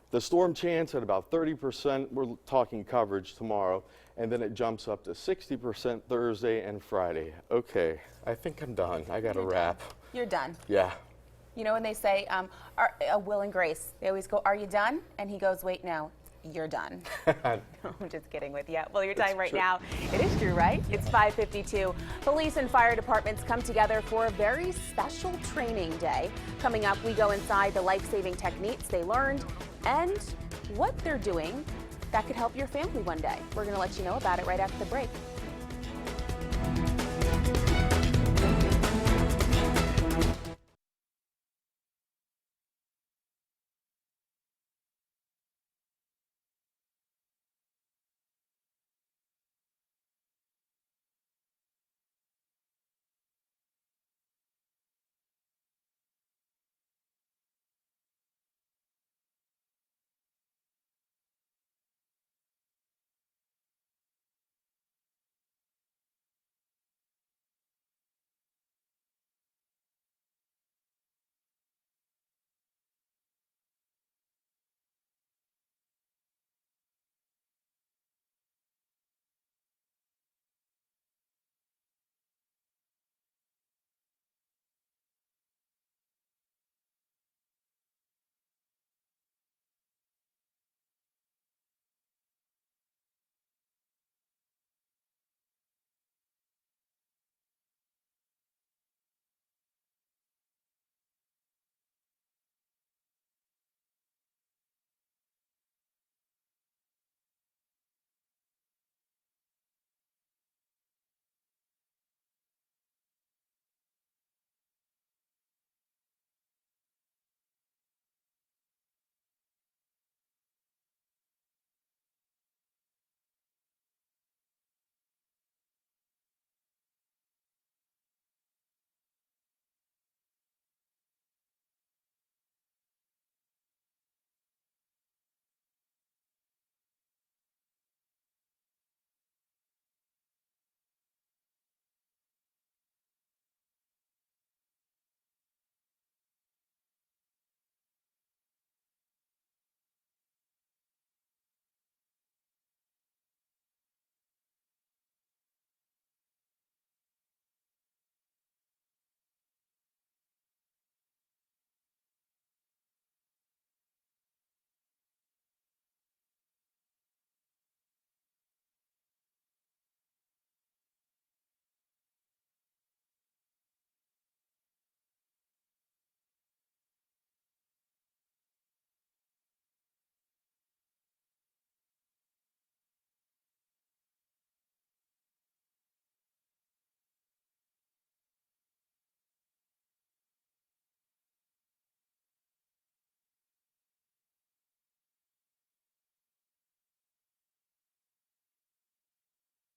The storm chance at about 30%. We're talking coverage tomorrow. And then it jumps up to 60% Thursday and Friday. Okay, I think I'm done. I got to wrap. You're done. Yeah. You know when they say, Will and Grace, they always go, "Are you done?" And he goes, "Wait, no, you're done." I'm just kidding with you. Well, your time right now, it is true, right? It's 5:52. Police and fire departments come together for a very special training day. Coming up, we go inside the life-saving techniques they learned and what they're doing that could help your family one day. We're going to let you know about it right after the break.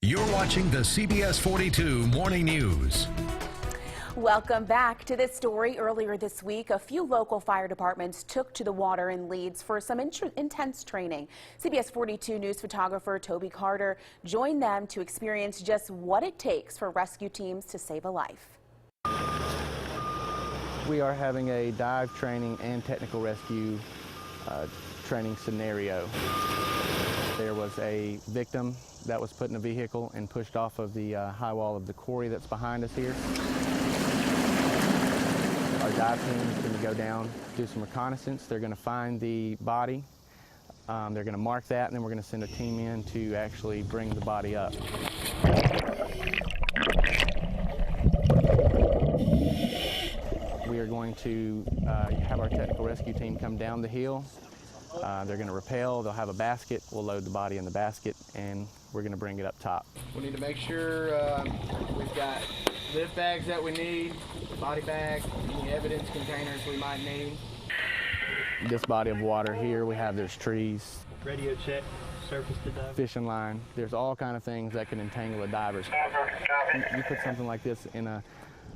You're watching the CBS 42 Morning News. Welcome back to this story. Earlier this week, a few local fire departments took to the water in Leeds for some intense training. CBS 42 News photographer Toby Carter joined them to experience just what it takes for rescue teams to save a life. We are having a dive training and technical rescue training scenario. There was a victim that was put in a vehicle and pushed off of the high wall of the quarry that's behind us here. Our dive team is going to go down, do some reconnaissance. They're going to find the body. They're going to mark that, and then we're going to send a team in to actually bring the body up. We are going to have our technical rescue team come down the hill. They're going to rappel, they'll have a basket, we'll load the body in the basket, and we're going to bring it up top. We need to make sure we've got lift bags that we need, body bag, any evidence containers we might need. This body of water here, there's trees. Radio check, surface to dive. Fishing line, there's all kind of things that can entangle a diver. You put something like this in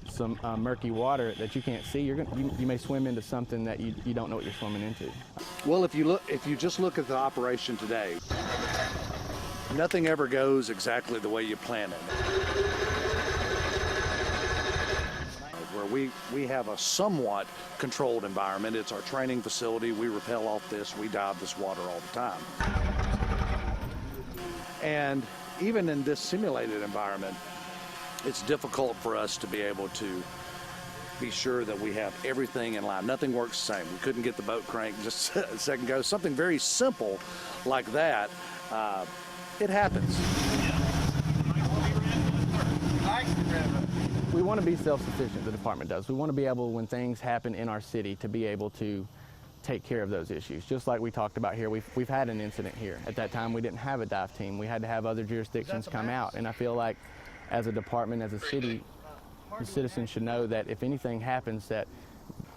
some murky water that you can't see, you may swim into something that you don't know what you're swimming into. Well, if you just look at the operation today, nothing ever goes exactly the way you plan it. Where We have a somewhat controlled environment. It's our training facility. We rappel off this. We dive this water all the time. And even in this simulated environment, it's difficult for us to be able to be sure that we have everything in line. Nothing works the same. We couldn't get the boat cranked just a second ago. Something very simple like that, it happens. We want to be self-sufficient, the department does. We want to be able, when things happen in our city, to be able to take care of those issues. Just like we talked about here, we've had an incident here. At that time, we didn't have a dive team. We had to have other jurisdictions come out. And I feel like as a department, as a city, the citizens should know that if anything happens, that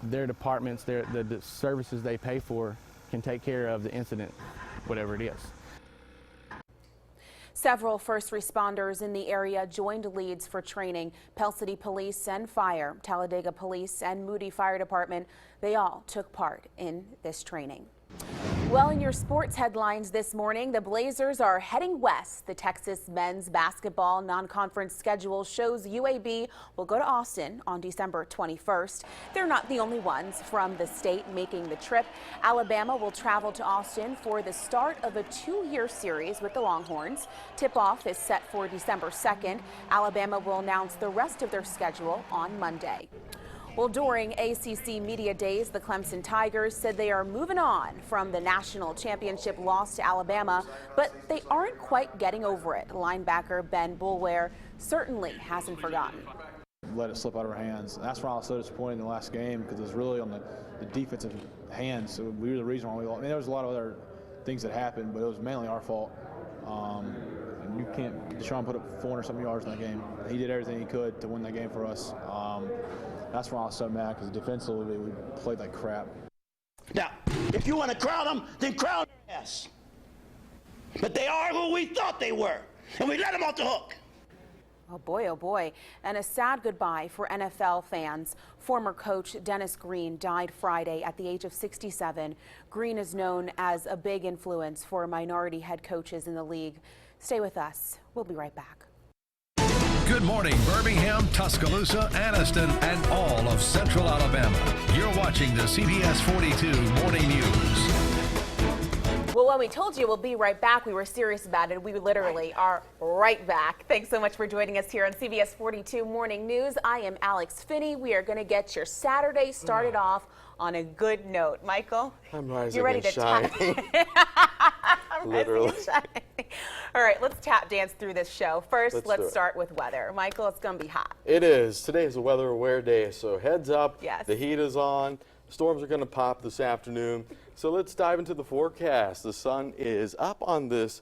their departments, the services they pay for can take care of the incident, whatever it is. Several first responders in the area joined leads for training. Pell City Police and Fire, Talladega Police and Moody Fire Department, they all took part in this training. Well, in your sports headlines this morning, the Blazers are heading west. The Texas men's basketball non-conference schedule shows UAB will go to Austin on December 21st. They're not the only ones from the state making the trip. Alabama will travel to Austin for the start of a 2-year series with the Longhorns. Tip-off is set for December 2nd. Alabama will announce the rest of their schedule on Monday. Well, during ACC Media Days, the Clemson Tigers said they are moving on from the national championship loss to Alabama, but they aren't quite getting over it. Linebacker Ben Boulware certainly hasn't forgotten. Let it slip out of our hands. That's why I was so disappointed in the last game, because it was really on the defensive hands. So we were the reason why we lost. I mean, there was a lot of other things that happened, but it was mainly our fault. And you can't, Deshaun put up 400-something yards in that game. He did everything he could to win that game for us. That's why I was so mad, because defensively we played like crap. Now, if you want to crown them, then crown their ass. But they are who we thought they were, and we let them off the hook. Oh boy, and a sad goodbye for NFL fans. Former coach Dennis Green died Friday at the age of 67. Green is known as a big influence for minority head coaches in the league. Stay with us. We'll be right back. Good morning, Birmingham, Tuscaloosa, Anniston, and all of Central Alabama. You're watching the CBS 42 Morning News. Well, when we told you we'll be right back, we were serious about it. We literally are right back. Thanks so much for joining us here on CBS 42 Morning News. I am Alex Finney. We are going to get your Saturday started off on a good note. Michael, I'm rising you ready and to tap? Literally. All right, let's tap dance through this show. First, let's start with weather. Michael, it's going to be hot. It is. Today is a weather aware day, so heads up. Yes. The heat is on. Storms are going to pop this afternoon. So let's dive into the forecast. The sun is up on this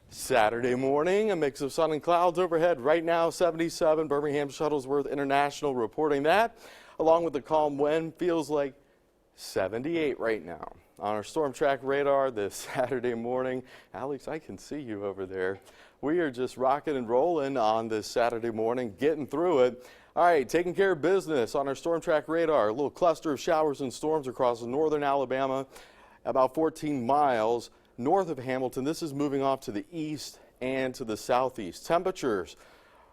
Saturday morning. A mix of sun and clouds overhead. Right now, 77. Birmingham Shuttlesworth International reporting that. Along with the calm wind, feels like 78 right now. On our storm track radar this Saturday morning, Alex, I can see you over there. We are just rocking and rolling on this Saturday morning, getting through it. All right, taking care of business on our storm track radar. A little cluster of showers and storms across northern Alabama, about 14 miles north of Hamilton. This is moving off to the east and to the southeast. Temperatures.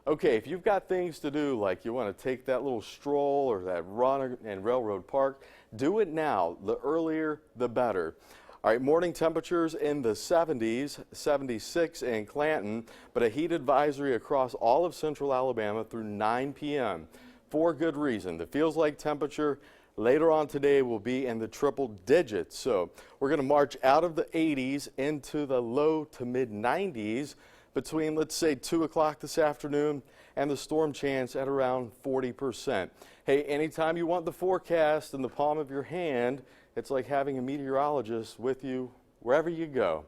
Okay, if you've got things to do, like you want to take that little stroll or that run in Railroad Park, do it now. The earlier, the better. All right, morning temperatures in the 70s, 76 in Clanton, but a heat advisory across all of central Alabama through 9 p.m. for good reason. The feels like temperature later on today will be in the triple digits. So we're going to march out of the 80s into the low to mid 90s between, let's say, 2 o'clock this afternoon and the storm chance at around 40%. Hey, anytime you want the forecast in the palm of your hand, it's like having a meteorologist with you wherever you go.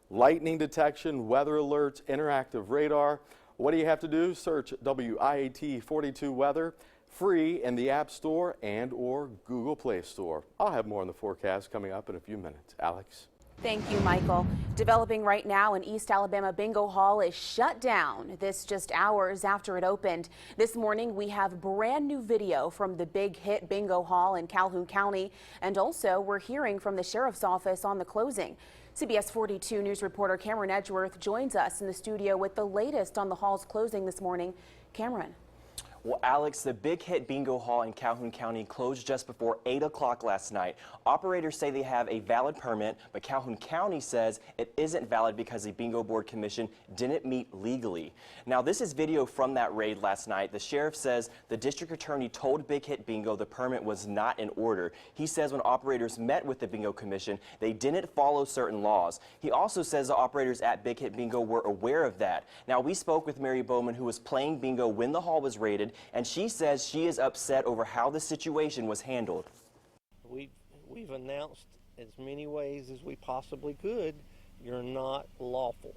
Lightning detection, weather alerts, interactive radar. What do you have to do? Search WIAT 42 Weather, free in the App Store and or Google Play Store. I'll have more on the forecast coming up in a few minutes. Alex. Thank you, Michael. Developing right now, an East Alabama bingo hall is shut down. This just hours after it opened. This morning, we have brand new video from the big hit bingo hall in Calhoun County. And also, we're hearing from the sheriff's office on the closing. CBS 42 News reporter Cameron Edgeworth joins us in the studio with the latest on the hall's closing this morning. Cameron. Well, Alex, the Big Hit Bingo Hall in Calhoun County closed just before 8 o'clock last night. Operators say they have a valid permit, but Calhoun County says it isn't valid because the Bingo Board Commission didn't meet legally. Now, this is video from that raid last night. The sheriff says the district attorney told Big Hit Bingo the permit was not in order. He says when operators met with the Bingo Commission, they didn't follow certain laws. He also says the operators at Big Hit Bingo were aware of that. Now, we spoke with Mary Bowman, who was playing bingo when the hall was raided, and she says she is upset over how the situation was handled. We've announced as many ways as we possibly could, you're not lawful.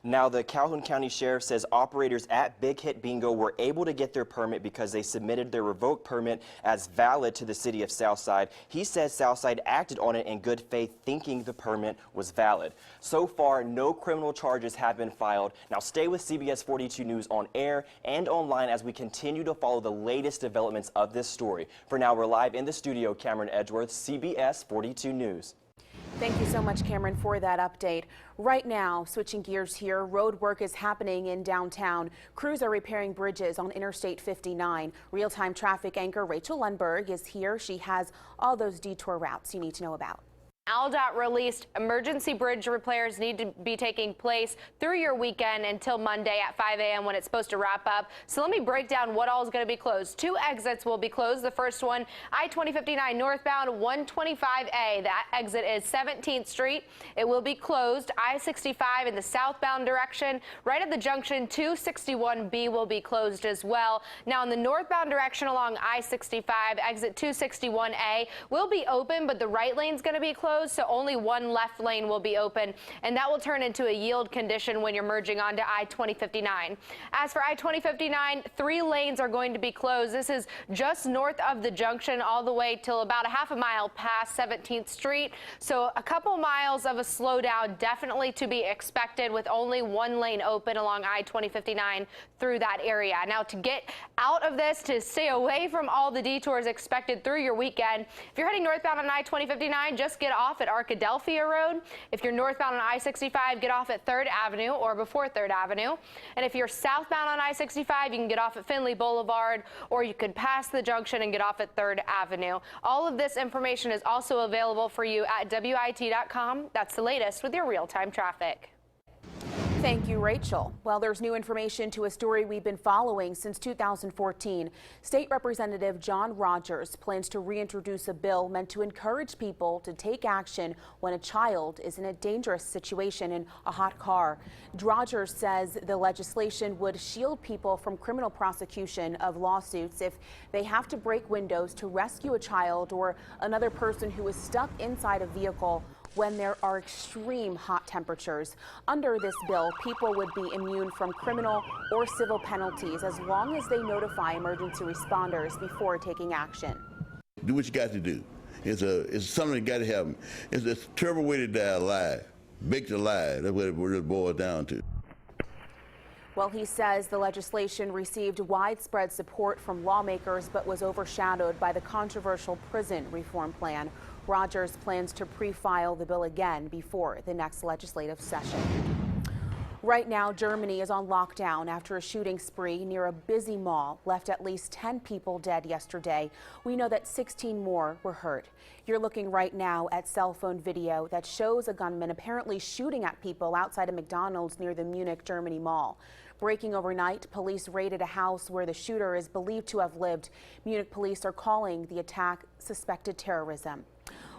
Now, the Calhoun County Sheriff says operators at Big Hit Bingo were able to get their permit because they submitted their revoked permit as valid to the city of Southside. He says Southside acted on it in good faith, thinking the permit was valid. So far, no criminal charges have been filed. Now, stay with CBS 42 News on air and online as we continue to follow the latest developments of this story. For now, we're live in the studio. Cameron Edgeworth, CBS 42 News. Thank you so much, Cameron, for that update. Right now, switching gears here, road work is happening in downtown. Crews are repairing bridges on Interstate 59. Real-time traffic anchor Rachel Lundberg is here. She has all those detour routes you need to know about. ALDOT released emergency bridge repairs need to be taking place through your weekend until Monday at 5 a.m. when it's supposed to wrap up. So let me break down what all is going to be closed. 2 exits will be closed. The first one, I-2059 northbound 125A. That exit is 17th Street. It will be closed. I-65 in the southbound direction, right at the junction, 261B will be closed as well. Now in the northbound direction along I-65, exit 261A will be open, but the right lane is going to be closed. So only one left lane will be open, and that will turn into a yield condition when you're merging onto I-2059. As for I-2059, 3 lanes are going to be closed. This is just north of the junction all the way till about a half a mile past 17th Street. So a couple miles of a slowdown definitely to be expected with only 1 lane open along I-2059 through that area. Now to get out of this, to stay away from all the detours expected through your weekend, if you're heading northbound on I-2059, just get off at Arkadelphia Road. If you're northbound on I-65, get off at 3rd Avenue or before 3rd Avenue. And if you're southbound on I-65, you can get off at Finley Boulevard, or you could pass the junction and get off at 3rd Avenue. All of this information is also available for you at WIT.com. That's the latest with your real-time traffic. Thank you, Rachel. Well, there's new information to a story we've been following since 2014. State Representative John Rogers plans to reintroduce a bill meant to encourage people to take action when a child is in a dangerous situation in a hot car. Rogers says the legislation would shield people from criminal prosecution of lawsuits if they have to break windows to rescue a child or another person who is stuck inside a vehicle when there are extreme hot temperatures. Under this bill, people would be immune from criminal or civil penalties as long as they notify emergency responders before taking action. Do what you got to do. It's something that got to happen. It's a terrible way to die alive, baked alive. That's what it really boils down to. Well, he says the legislation received widespread support from lawmakers but was overshadowed by the controversial prison reform plan. Rogers plans to pre-file the bill again before the next legislative session. Right now, Germany is on lockdown after a shooting spree near a busy mall left at least 10 people dead yesterday. We know that 16 more were hurt. You're looking right now at cell phone video that shows a gunman apparently shooting at people outside a McDonald's near the Munich, Germany mall. Breaking overnight, police raided a house where the shooter is believed to have lived. Munich police are calling the attack suspected terrorism.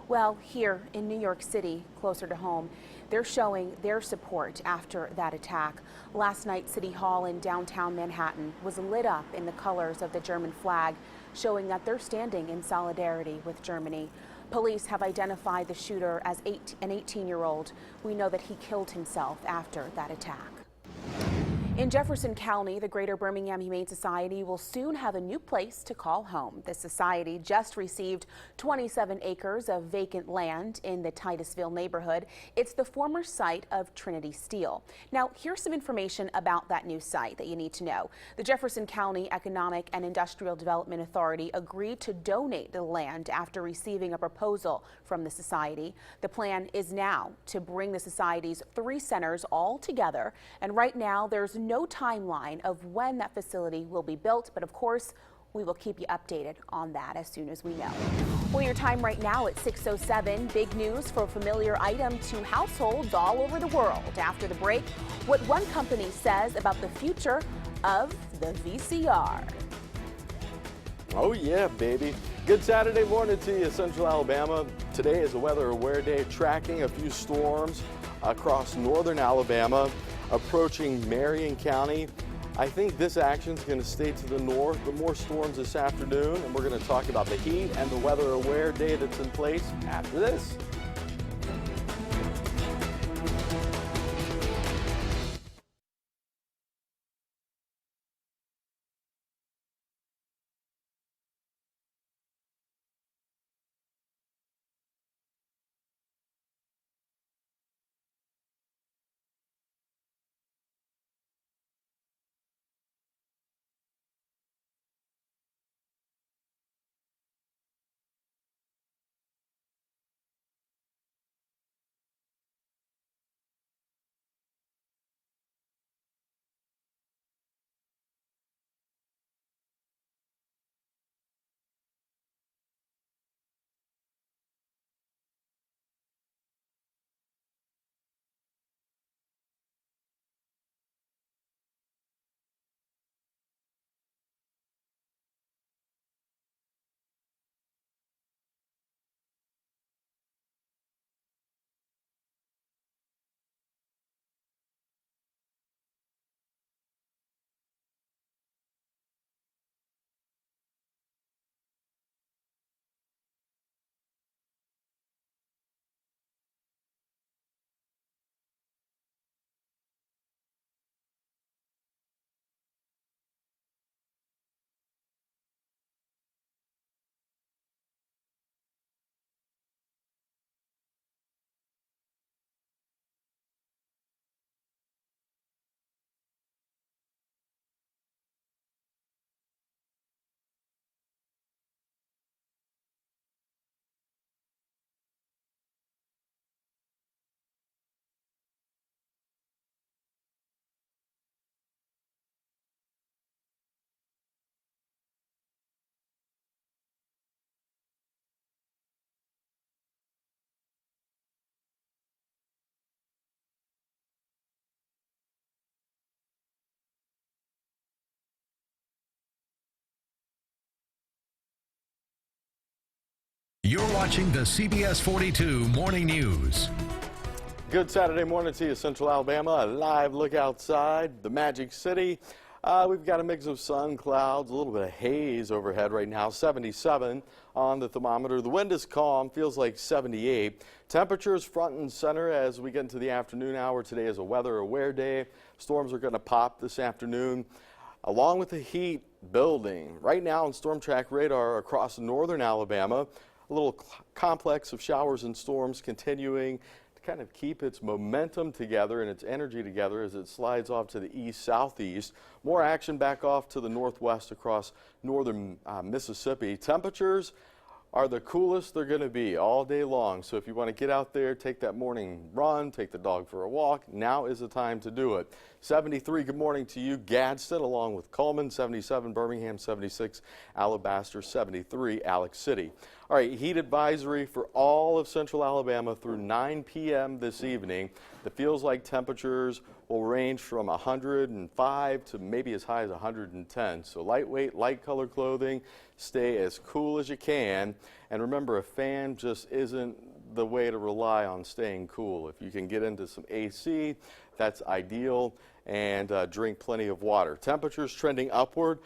Well, here in New York City, closer to home, they're showing their support after that attack. Last night, City Hall in downtown Manhattan was lit up in the colors of the German flag, showing that they're standing in solidarity with Germany. Police have identified the shooter as an 18-year-old. We know that he killed himself after that attack. In Jefferson County, the Greater Birmingham Humane Society will soon have a new place to call home. The society just received 27 acres of vacant land in the Titusville neighborhood. It's the former site of Trinity Steel. Now, here's some information about that new site that you need to know. The Jefferson County Economic and Industrial Development Authority agreed to donate the land after receiving a proposal from the society. The plan is now to bring the society's 3 centers all together, and right now there's no timeline of when that facility will be built, but of course, we will keep you updated on that as soon as we know. Well, your time right now at 6:07. Big news for a familiar item to households all over the world. After the break, what one company says about the future of the VCR. Oh yeah, baby. Good Saturday morning to you, Central Alabama. Today is a weather aware day, tracking a few storms across northern Alabama, approaching Marion County. I think this action is going to stay to the north, but more storms this afternoon, and we're going to talk about the heat and the weather aware day that's in place after this. You're watching the CBS 42 Morning News. Good Saturday morning to you, Central Alabama. A live look outside the Magic City. We've got a mix of sun, clouds, a little bit of haze overhead right now. 77 on the thermometer. The wind is calm, feels like 78. Temperatures front and center as we get into the afternoon hour. Today is a weather aware day. Storms are going to pop this afternoon, along with the heat building. Right now on storm track radar across northern Alabama, a little complex of showers and storms continuing to kind of keep its momentum together and its energy together as it slides off to the east-southeast. More action back off to the northwest across northern Mississippi. Temperatures are the coolest they're going to be all day long. So if you want to get out there, take that morning run, take the dog for a walk, now is the time to do it. 73, good morning to you, Gadsden, along with Coleman. 77, Birmingham. 76, Alabaster. 73, Alex City. All right, heat advisory for all of Central Alabama through 9 p.m. this evening. The feels like temperatures will range from 105 to maybe as high as 110. So lightweight, light color clothing, stay as cool as you can. And remember, a fan just isn't the way to rely on staying cool. If you can get into some AC, that's ideal. And drink plenty of water. Temperatures trending upward.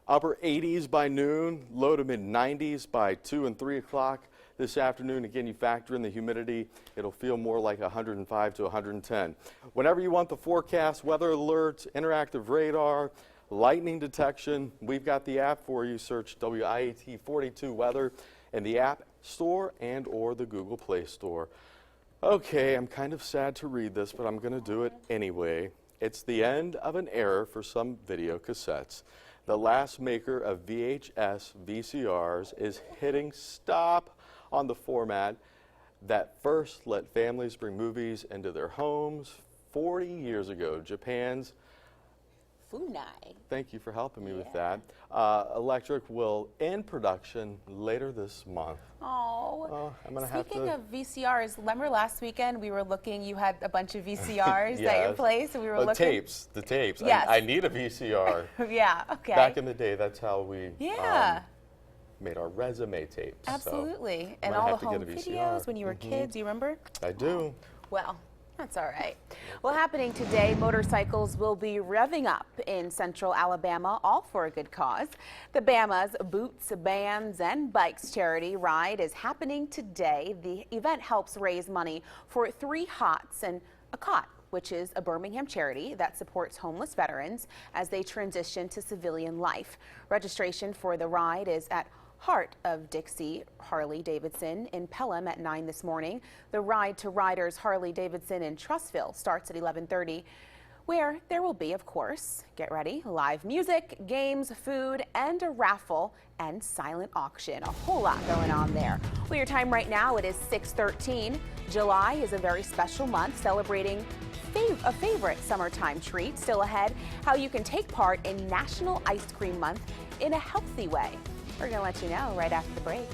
Upper 80s by noon, low to mid 90s by 2 and 3 o'clock this afternoon. Again, you factor in the humidity, it'll feel more like 105 to 110. Whenever you want the forecast, weather alerts, interactive radar, lightning detection, we've got the app for you. Search WIAT42 weather in the App Store and or the Google Play Store. Okay, I'm kind of sad to read this, but I'm going to do it anyway. It's the end of an era for some video cassettes. The last maker of VHS VCRs is hitting stop on the format that first let families bring movies into their homes 40 years ago. Japan's Funai. Thank you for helping me with that. Electric will end production later this month. Oh, I'm gonna have speaking to... of VCRs, remember last weekend we were looking, you had a bunch of VCRs Yes. at your place, and we were looking? The tapes. Yes. I need a VCR. Yeah, okay. Back in the day, that's how we made our resume tapes. Absolutely. So and all the home videos when you were kids, you remember? I do. Well, that's all right. Well, happening today, motorcycles will be revving up in central Alabama, all for a good cause. The Bama's Boots, Bands, and Bikes charity ride is happening today. The event helps raise money for 3 Hots and a Cot, which is a Birmingham charity that supports homeless veterans as they transition to civilian life. Registration for the ride is at Heart of Dixie Harley-Davidson in Pelham at 9 this morning. The Ride to Riders Harley-Davidson in Trussville starts at 11:30, where there will be, of course, get ready, live music, games, food, and a raffle and silent auction. A whole lot going on there. Well, your time right now, it is 6:13. July is a very special month celebrating a favorite summertime treat. Still ahead, how you can take part in National Ice Cream Month in a healthy way. We're going to let you know right after the break.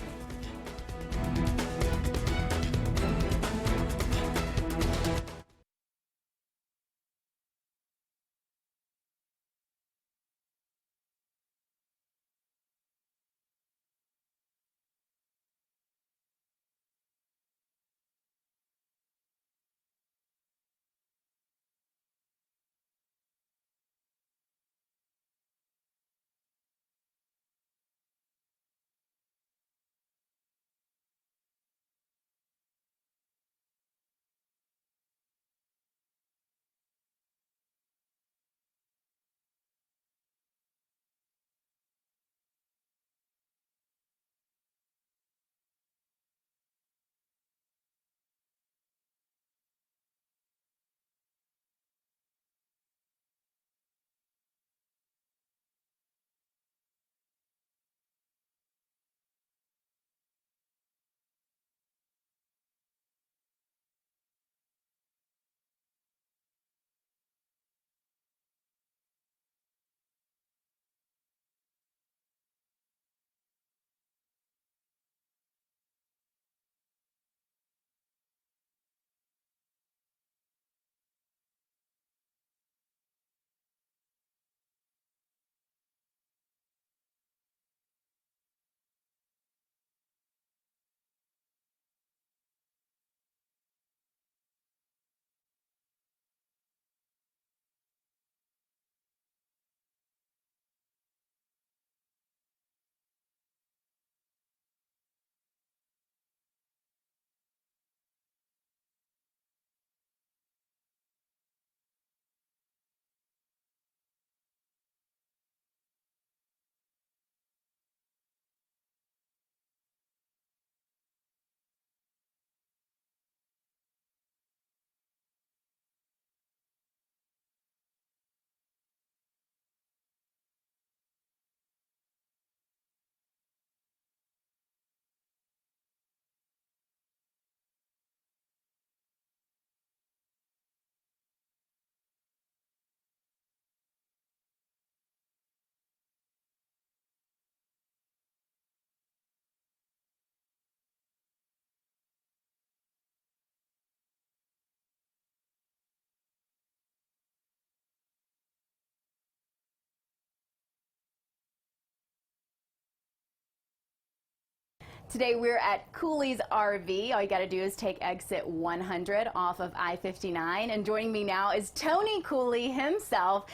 Today we're at Cooley's RV. All you got to do is take exit 100 off of I-59. And joining me now is Tony Cooley himself.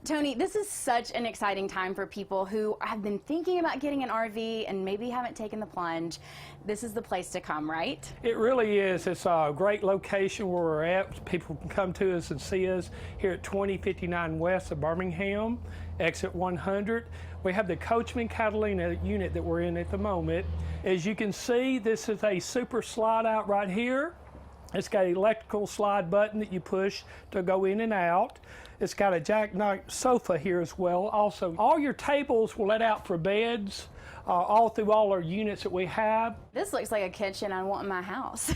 Tony, this is such an exciting time for people who have been thinking about getting an RV and maybe haven't taken the plunge. This is the place to come, right? It really is. It's a great location where we're at. People can come to us and see us here at 2059 West of Birmingham, exit 100. We have the Coachman Catalina unit that we're in at the moment. As you can see, this is a super slide out right here. It's got an electrical slide button that you push to go in and out. It's got a jackknife sofa here as well. Also, all your tables will let out for beds all through all our units that we have. This looks like a kitchen I want in my house.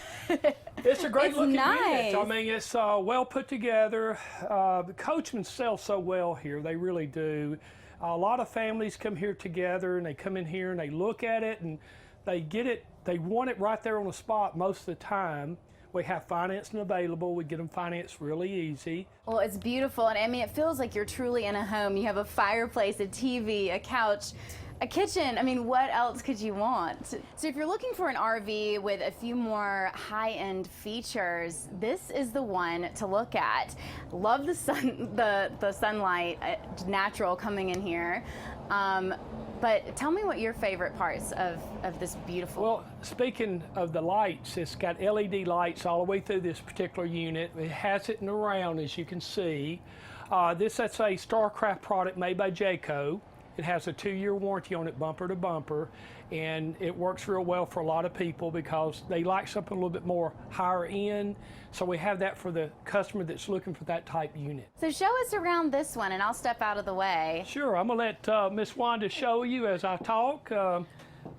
It's a great looking nice. unit. I mean, it's well put together. The coachmen sell so well here. They really do. A lot of families come here together, and they come in here and they look at it, and they get it. They want it right there on the spot most of the time. We have financing available. We get them financed really easy. Well, it's beautiful, and I mean, it feels like you're truly in a home. You have a fireplace, a TV, a couch, a kitchen. I mean, what else could you want? So if you're looking for an RV with a few more high-end features, this is the one to look at. Love the sunlight, natural coming in here. But tell me what your favorite parts of this beautiful... Well, speaking of the lights, it's got LED lights all the way through this particular unit. It has it in the round, as you can see. That's a StarCraft product made by Jayco. It has a 2-year warranty on it, bumper to bumper, and it works real well for a lot of people because they like something a little bit more higher end. So we have that for the customer that's looking for that type unit. So show us around this one, and I'll step out of the way. Sure, I'm gonna let Miss Wanda show you as I talk.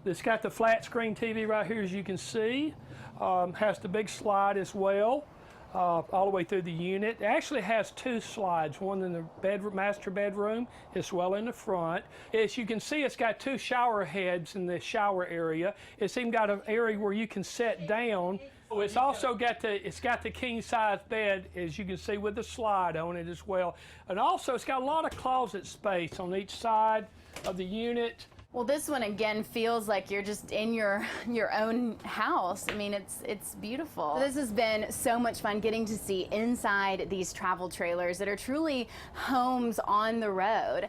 It's got the flat screen TV right here, as you can see. Has the big slide as well. All the way through the unit. It actually has 2 slides, one in the master bedroom as well in the front. As you can see, it's got 2 shower heads in the shower area. It's even got an area where you can sit down. It's also got the king size bed, as you can see, with the slide on it as well. And also it's got a lot of closet space on each side of the unit. Well, this one again feels like you're just in your own house. I mean, it's beautiful. This has been so much fun getting to see inside these travel trailers that are truly homes on the road.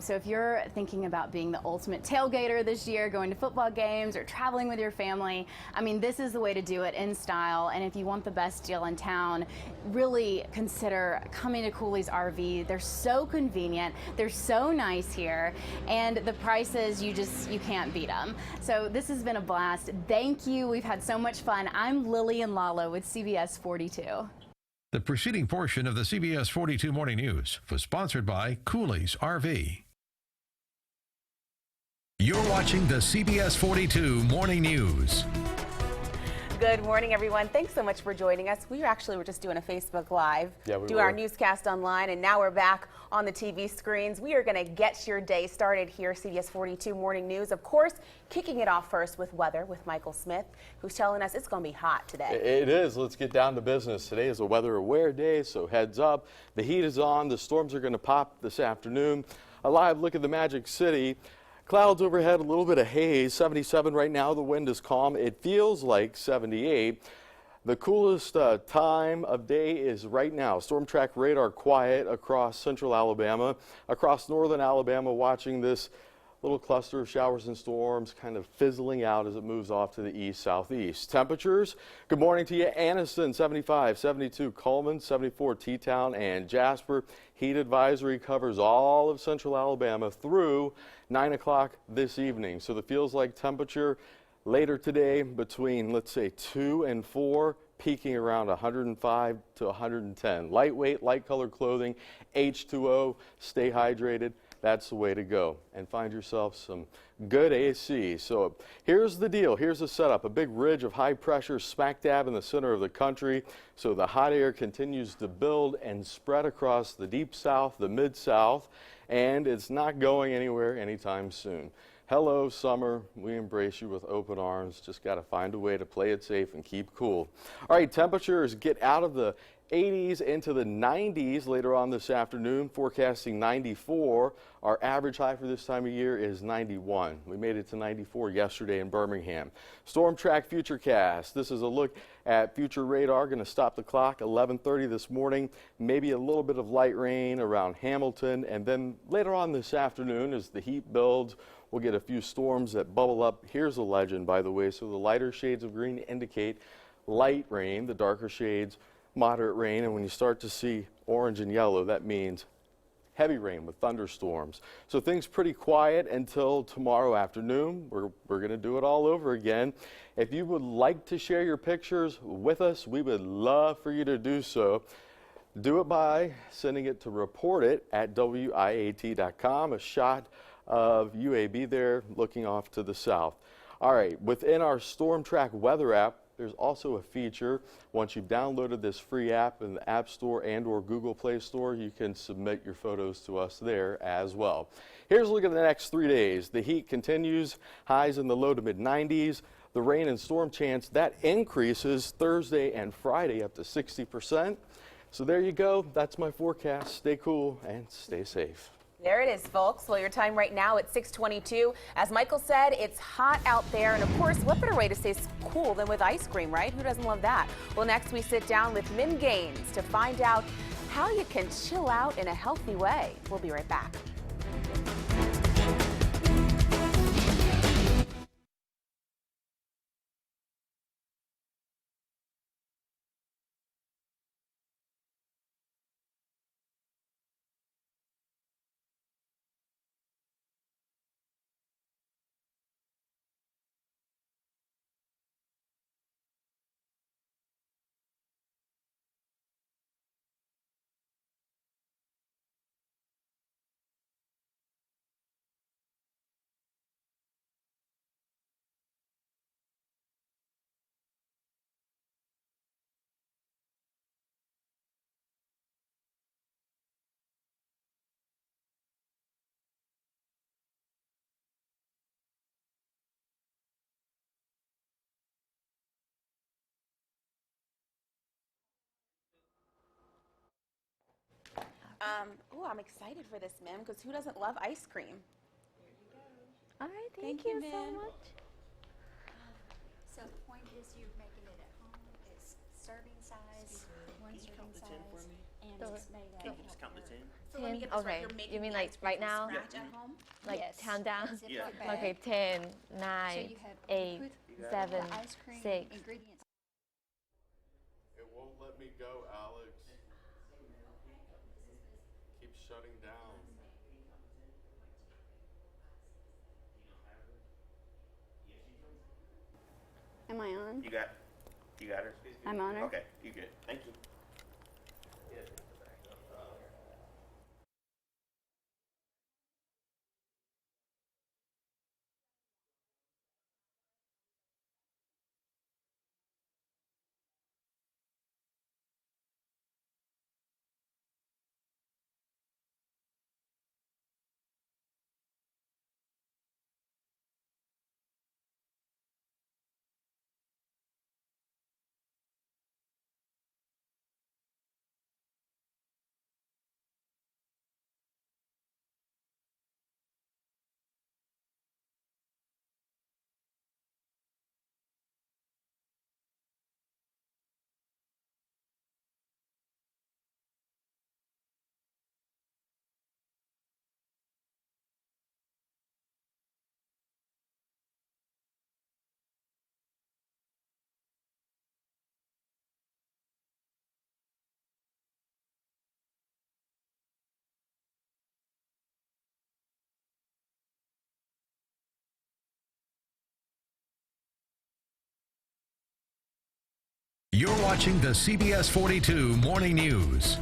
So if you're thinking about being the ultimate tailgater this year, going to football games or traveling with your family, I mean, this is the way to do it in style. And if you want the best deal in town, really consider coming to Cooley's RV. They're so convenient. They're so nice here. And the prices, you can't beat them. So this has been a blast. Thank you. We've had so much fun. I'm Lillian Lalo with CBS 42. The preceding portion of the CBS 42 Morning News was sponsored by Cooley's RV. You're watching the CBS 42 Morning News. Good morning, everyone. Thanks so much for joining us. We were just doing a Facebook Live, our newscast online, and now we're back on the TV screens. We are going to get your day started here, CBS 42 Morning News. Of course, kicking it off first with weather with Michael Smith, who's telling us it's going to be hot today. It is. Let's get down to business. Today is a weather aware day, so heads up. The heat is on. The storms are going to pop this afternoon. A live look at the Magic City. Clouds overhead, a little bit of haze, 77 right now. The wind is calm. It feels like 78. The coolest time of day is right now. Storm track radar quiet across central Alabama, across northern Alabama, watching this little cluster of showers and storms kind of fizzling out as it moves off to the east-southeast. Temperatures, good morning to you. Anniston, 75, 72, Coleman, 74, T-Town, and Jasper. Heat advisory covers all of central Alabama through 9 o'clock this evening. So the feels like temperature later today between, let's say, 2 and 4, peaking around 105 to 110. Lightweight, light colored clothing, H2O, stay hydrated. That's the way to go, and find yourself some good AC. So here's the deal. Here's the setup. A big ridge of high pressure smack dab in the center of the country. So the hot air continues to build and spread across the deep south, the mid-south, and it's not going anywhere anytime soon. Hello, summer. We embrace you with open arms. Just got to find a way to play it safe and keep cool. All right, temperatures get out of the 80s into the 90s later on this afternoon, forecasting 94. Our average high for this time of year is 91. We made it to 94 yesterday in Birmingham. Storm track futurecast. This is a look at future radar. Going to stop the clock 11:30 this morning. Maybe a little bit of light rain around Hamilton, and then later on this afternoon as the heat builds, we'll get a few storms that bubble up. Here's a legend, by the way. So the lighter shades of green indicate light rain, the darker shades moderate rain, and when you start to see orange and yellow, that means heavy rain with thunderstorms. So things pretty quiet until tomorrow afternoon. We're going to do it all over again. If you would like to share your pictures with us, we would love for you to do so. Do it by sending it to reportit@wiat.com, a shot of UAB there looking off to the south. All right, within our Storm Track weather app, there's also a feature. Once you've downloaded this free app in the App Store and or Google Play Store, you can submit your photos to us there as well. Here's a look at the next 3 days. The heat continues, highs in the low to mid 90s. The rain and storm chance, that increases Thursday and Friday up to 60%. So there you go. That's my forecast. Stay cool and stay safe. There it is, folks. Well, your time right now at 6:22. As Michael said, it's hot out there. And of course, what better way to stay cool than with ice cream, right? Who doesn't love that? Well, next we sit down with Mim Gaines to find out how you can chill out in a healthy way. We'll be right back. I'm excited for this, Mim, because who doesn't love ice cream? All right, thank you so much. So the point is you're making it at home. It's serving size, one serving size, and it's made at home. Just count the 10. So let me get this right. You're making You mean the like ice cream right from now? scratch at home? Like Yes. countdown? Ziploc Yeah. bag. Okay, 10, So 9, you have 8, put 7, the ice cream 6. ingredients. It won't let me go, Alex. Keeps shutting down. Am I on? You got her? I'm on her? Okay, you good. Thank you. You're watching the CBS 42 Morning News.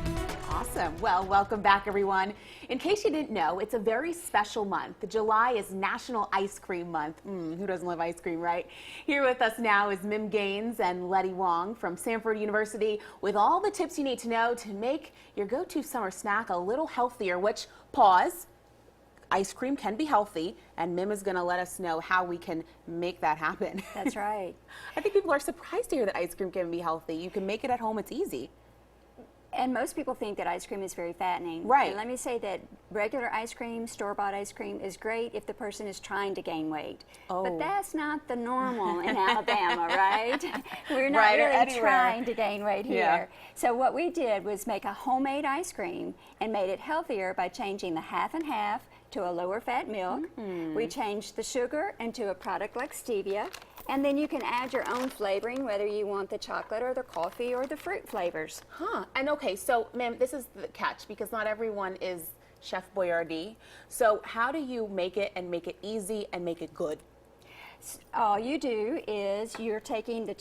Awesome. Well, welcome back, everyone. In case you didn't know, it's a very special month. July is National Ice Cream Month. Who doesn't love ice cream, right? Here with us now is Mim Gaines and Letty Wong from Samford University with all the tips you need to know to make your go-to summer snack a little healthier, which, pause, ice cream can be healthy, and Mim is going to let us know how we can make that happen. That's right. I think people are surprised to hear that ice cream can be healthy. You can make it at home. It's easy. And most people think that ice cream is very fattening. Right. And let me say that regular ice cream, store-bought ice cream, is great if the person is trying to gain weight. Oh. But that's not the normal in Alabama, right? We're not Right, or really anywhere. trying to gain weight here. Yeah. So what we did was make a homemade ice cream and made it healthier by changing the half and half to a lower fat milk. We changed the sugar into a product like stevia. And then you can add your own flavoring, whether you want the chocolate or the coffee or the fruit flavors. Huh. And okay, so ma'am, this is the catch because not everyone is Chef Boyardee. So how do you make it and make it easy and make it good? All you do is you're taking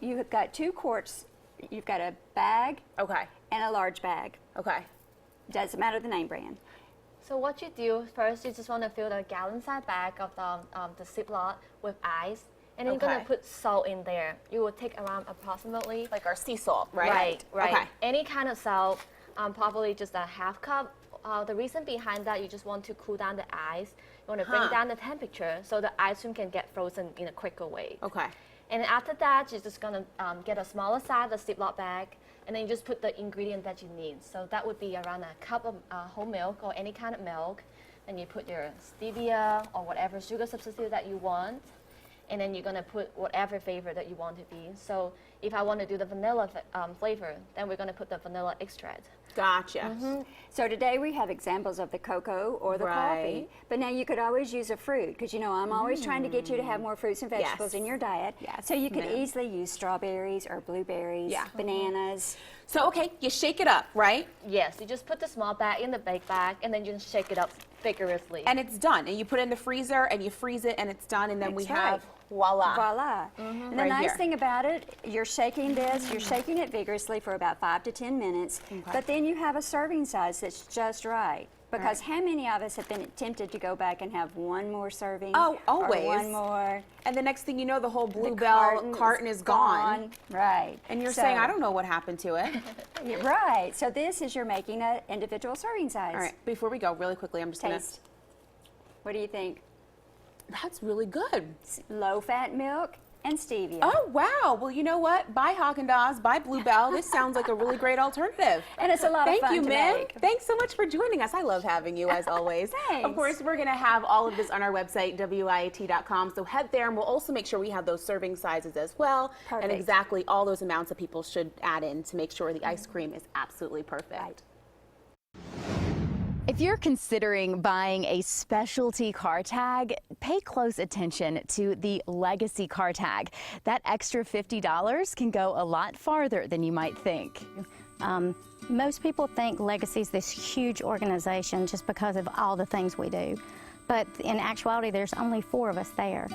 you have got 2 quarts, you've got a bag and a large bag. Okay. Doesn't matter the name brand. So what you do first, you just want to fill the gallon-size bag of the Ziploc with ice, and then you're gonna put salt in there. You will take around approximately like our sea salt, right? Right. Okay. Any kind of salt, probably just a half cup. The reason behind that, you just want to cool down the ice. You want to bring down the temperature so the ice cream can get frozen in a quicker way. Okay. And after that, you're just gonna get a smaller size, a Ziploc bag, and then you just put the ingredient that you need. So that would be around a cup of whole milk or any kind of milk. Then you put your stevia or whatever sugar substitute that you want. And then you're gonna put whatever flavor that you want to be. So if I want to do the vanilla flavor, then we're gonna put the vanilla extract. Gotcha. So today we have examples of the cocoa or the coffee, but now you could always use a fruit, because you know I'm always trying to get you to have more fruits and vegetables in your diet. So you could easily use strawberries or blueberries, bananas. So okay, you shake it up, right? Yes, you just put the small bag in the big bag, and then you just shake it up vigorously. And it's done. And you put it in the freezer and you freeze it, and it's done. And then we have voila. Voila. And the nice thing about it, you're shaking this, you're shaking it vigorously for about 5 to 10 minutes, but then you have a serving size that's just right. Because how many of us have been tempted to go back and have one more serving? Oh, always. Or one more. And the next thing you know, the whole Bluebell carton is gone. Right. And you're saying, I don't know what happened to it. Right. So this is you're making an individual serving size. All right. Before we go, really quickly, I'm just going to taste. What do you think? That's really good. Low-fat milk and stevia. Oh, wow. Well, you know what? Buy Haagen-Dazs, buy Bluebell. This sounds like a really great alternative. And it's a lot of fun Thank you, to Mim. make. Thanks so much for joining us. I love having you, as always. Thanks. Of course, we're going to have all of this on our website, WIAT.com. So head there, and we'll also make sure we have those serving sizes as well. Perfect. And exactly all those amounts that people should add in to make sure the ice cream is absolutely perfect. Right. If you're considering buying a specialty car tag, pay close attention to the Legacy car tag. That extra $50 can go a lot farther than you might think. Most people think Legacy is this huge organization just because of all the things we do. But in actuality, there's only 4 of us there.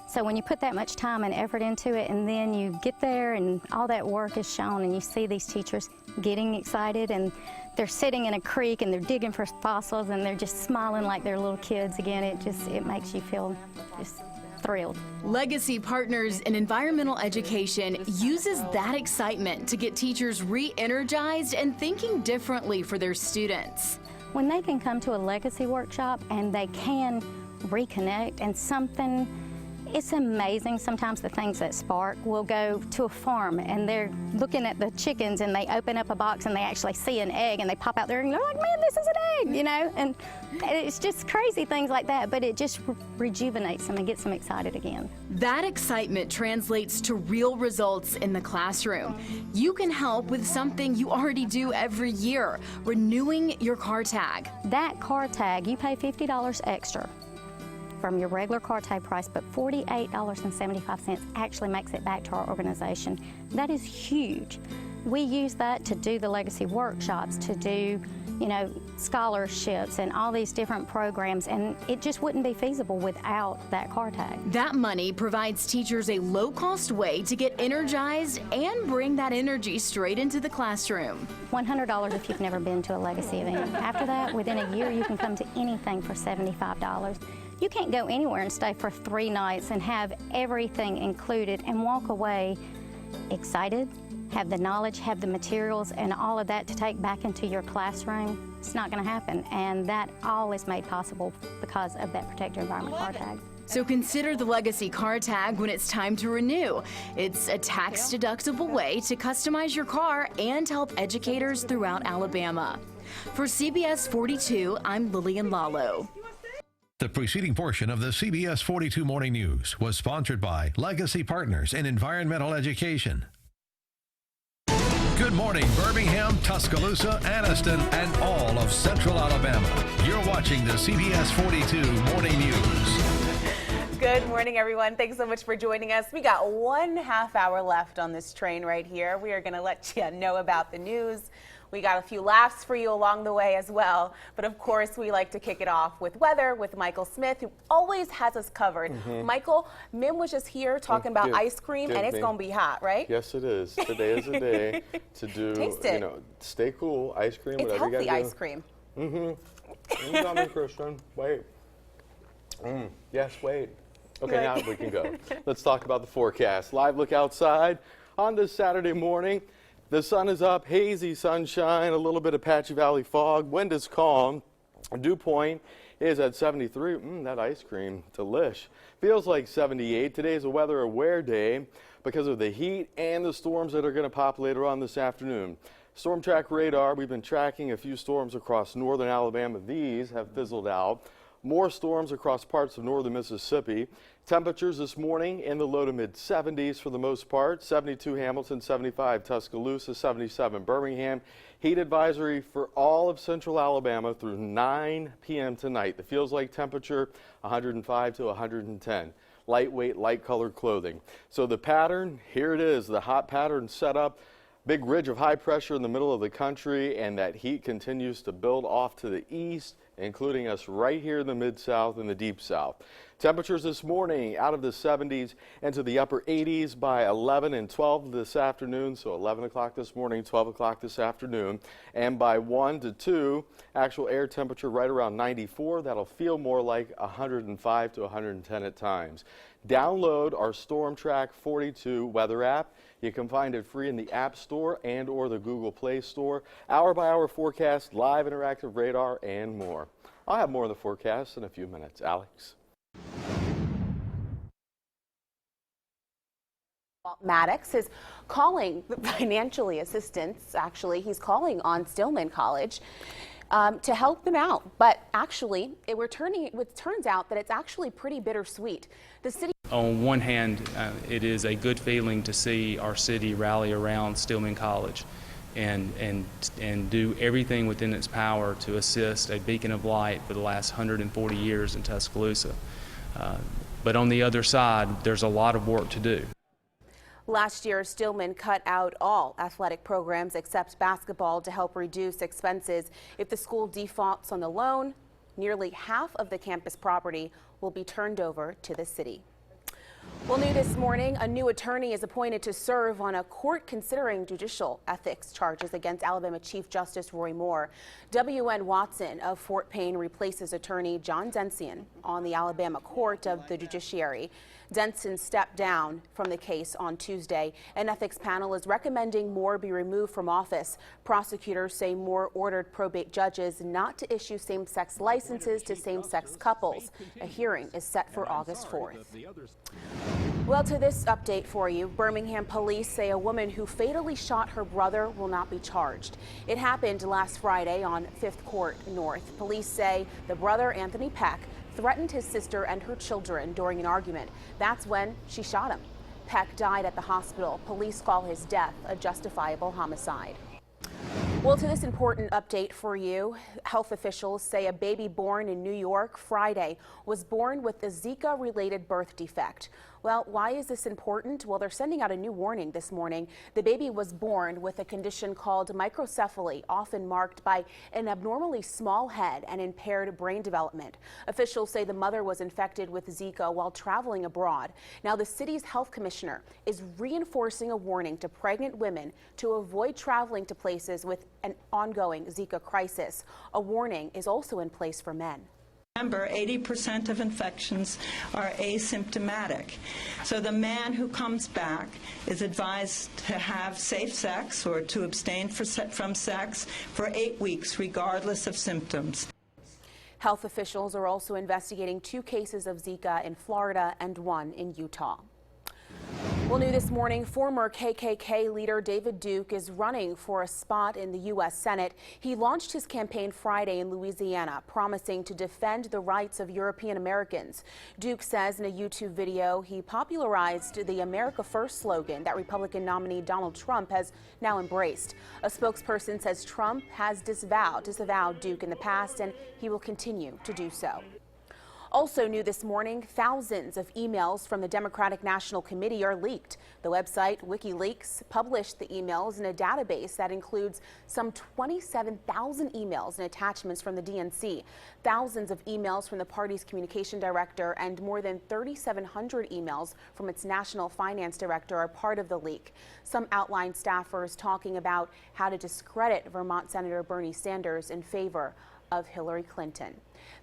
So when you put that much time and effort into it, and then you get there and all that work is shown, and you see these teachers getting excited, and they're sitting in a creek and they're digging for fossils and they're just smiling like they're little kids again, it makes you feel just thrilled. Legacy Partners in Environmental Education uses that excitement to get teachers re-energized and thinking differently for their students. When they can come to a Legacy workshop and they can reconnect and something, it's amazing sometimes the things that spark. We'll go to a farm and they're looking at the chickens and they open up a box and they actually see an egg and they pop out there and they're like, man, this is an egg, you know? And it's just crazy things like that, but it just rejuvenates them and gets them excited again. That excitement translates to real results in the classroom. You can help with something you already do every year, renewing your car tag. That car tag, you pay $50 extra from your regular car tag price, but $48.75 actually makes it back to our organization. That is huge. We use that to do the Legacy workshops, to do, you know, scholarships and all these different programs, and it just wouldn't be feasible without that car tag. That money provides teachers a low-cost way to get energized and bring that energy straight into the classroom. $100 if you've never been to a Legacy event. After that, within a year, you can come to anything for $75. You can't go anywhere and stay for 3 nights and have everything included and walk away excited, have the knowledge, have the materials, and all of that to take back into your classroom. It's not going to happen, and that all is made possible because of that Protect Your Environment car tag. So consider the Legacy car tag when it's time to renew. It's a tax-deductible way to customize your car and help educators throughout Alabama. For CBS 42, I'm Lillian Lalo. The preceding portion of the CBS 42 Morning News was sponsored by Legacy Partners in Environmental Education. Good morning, Birmingham, Tuscaloosa, Anniston, and all of Central Alabama. You're watching the CBS 42 Morning News. Good morning, everyone. Thanks so much for joining us. We got 1/2 hour left on this train right here. We are going to let you know about the news. We got a few laughs for you along the way as well. But of course, we like to kick it off with weather with Michael Smith, who always has us covered. Michael, Mim was just here talking about ice cream, and it's going to be hot, right? Yes, it is. Today is the day to do, Taste it. you know, stay cool, ice cream, It's whatever you healthy got to do. ice cream. You got me, Christian. Wait. Yes, wait. Okay, now we can go. Let's talk about the forecast. Live look outside on this Saturday morning. The sun is up, hazy sunshine, a little bit of patchy valley fog. Wind is calm. Dew point is at 73. That ice cream, delish. Feels like 78. Today is a weather aware day because of the heat and the storms that are going to pop later on this afternoon. Storm track radar, we've been tracking a few storms across northern Alabama. These have fizzled out. More storms across parts of northern Mississippi. Temperatures this morning in the low to mid 70s for the most part. 72 Hamilton, 75 Tuscaloosa, 77 Birmingham. Heat advisory for all of central Alabama through 9 p.m. tonight. The feels like temperature 105 to 110. Lightweight, light colored clothing. So the pattern, here it is, the hot pattern set up. Big ridge of high pressure in the middle of the country, and that heat continues to build off to the east, including us right here in the mid-south and the deep south. Temperatures this morning out of the 70s into the upper 80s by 11 and 12 this afternoon. So 11 o'clock this morning, 12 o'clock this afternoon. And by 1 to 2, actual air temperature right around 94. That'll feel more like 105 to 110 at times. Download our Storm Track 42 weather app. You can find it free in the App Store and or the Google Play Store. Hour-by-hour forecast, live interactive radar, and more. I'll have more of the forecast in a few minutes. Alex. Maddox is calling financially assistance. Actually, he's calling on Stillman College to help them out. But actually, it turns out that it's actually pretty bittersweet. The city. On one hand, it is a good feeling to see our city rally around Stillman College and do everything within its power to assist a beacon of light for the last 140 years in Tuscaloosa. But on the other side, there's a lot of work to do. Last year, Stillman cut out all athletic programs except basketball to help reduce expenses. If the school defaults on the loan, nearly half of the campus property will be turned over to the city. Well, new this morning, a new attorney is appointed to serve on a court considering judicial ethics charges against Alabama Chief Justice Roy Moore. W.N. Watson of Fort Payne replaces attorney John Denson on the Alabama Court of the Judiciary. Denson stepped down from the case on Tuesday. An ethics panel is recommending Moore be removed from office. Prosecutors say Moore ordered probate judges not to issue same-sex licenses to same-sex couples. A hearing is set for August 4th. Well, to this update for you, Birmingham police say a woman who fatally shot her brother will not be charged. It happened last Friday on 5th Court North. Police say the brother, Anthony Peck, threatened his sister and her children during an argument. That's when she shot him. Peck died at the hospital. Police call his death a justifiable homicide. Well, to this important update for you, health officials say a baby born in New York Friday was born with a Zika-related birth defect. Well, why is this important? Well, they're sending out a new warning this morning. The baby was born with a condition called microcephaly, often marked by an abnormally small head and impaired brain development. Officials say the mother was infected with Zika while traveling abroad. Now, the city's health commissioner is reinforcing a warning to pregnant women to avoid traveling to places with an ongoing Zika crisis. A warning is also in place for men. Remember, 80% of infections are asymptomatic. So the man who comes back is advised to have safe sex or to abstain from sex for 8 weeks, regardless of symptoms. Health officials are also investigating 2 cases of Zika in Florida and 1 in Utah. Well, new this morning, former KKK leader David Duke is running for a spot in the U.S. Senate. He launched his campaign Friday in Louisiana, promising to defend the rights of European Americans. Duke says in a YouTube video he popularized the America First slogan that Republican nominee Donald Trump has now embraced. A spokesperson says Trump has disavowed Duke in the past, and he will continue to do so. Also new this morning, thousands of emails from the Democratic National Committee are leaked. The website WikiLeaks published the emails in a database that includes some 27,000 emails and attachments from the DNC, thousands of emails from the party's communication director, and more than 3,700 emails from its national finance director are part of the leak. Some outline staffers talking about how to discredit Vermont Senator Bernie Sanders in favor of Hillary Clinton.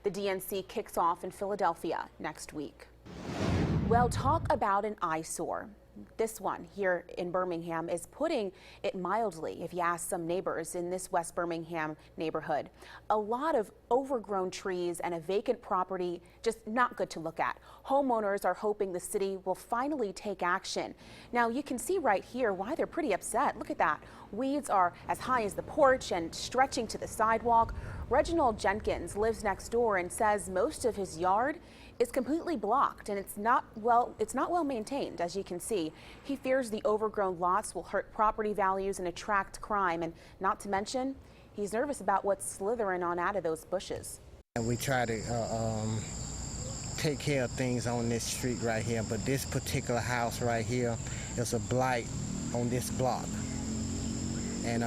The DNC kicks off in Philadelphia next week. Well, talk about an eyesore. This one here in Birmingham is putting it mildly, if you ask some neighbors in this West Birmingham neighborhood. A lot of overgrown trees and a vacant property, just not good to look at. Homeowners are hoping the city will finally take action. Now, you can see right here why they're pretty upset. Look at that. Weeds are as high as the porch and stretching to the sidewalk. Reginald Jenkins lives next door and says most of his yard is completely blocked and it's not well maintained. As you can see, he fears the overgrown lots will hurt property values and attract crime, and not to mention he's nervous about what's slithering on out of those bushes. And we try to take care of things on this street right here, but this particular house right here is a blight on this block, and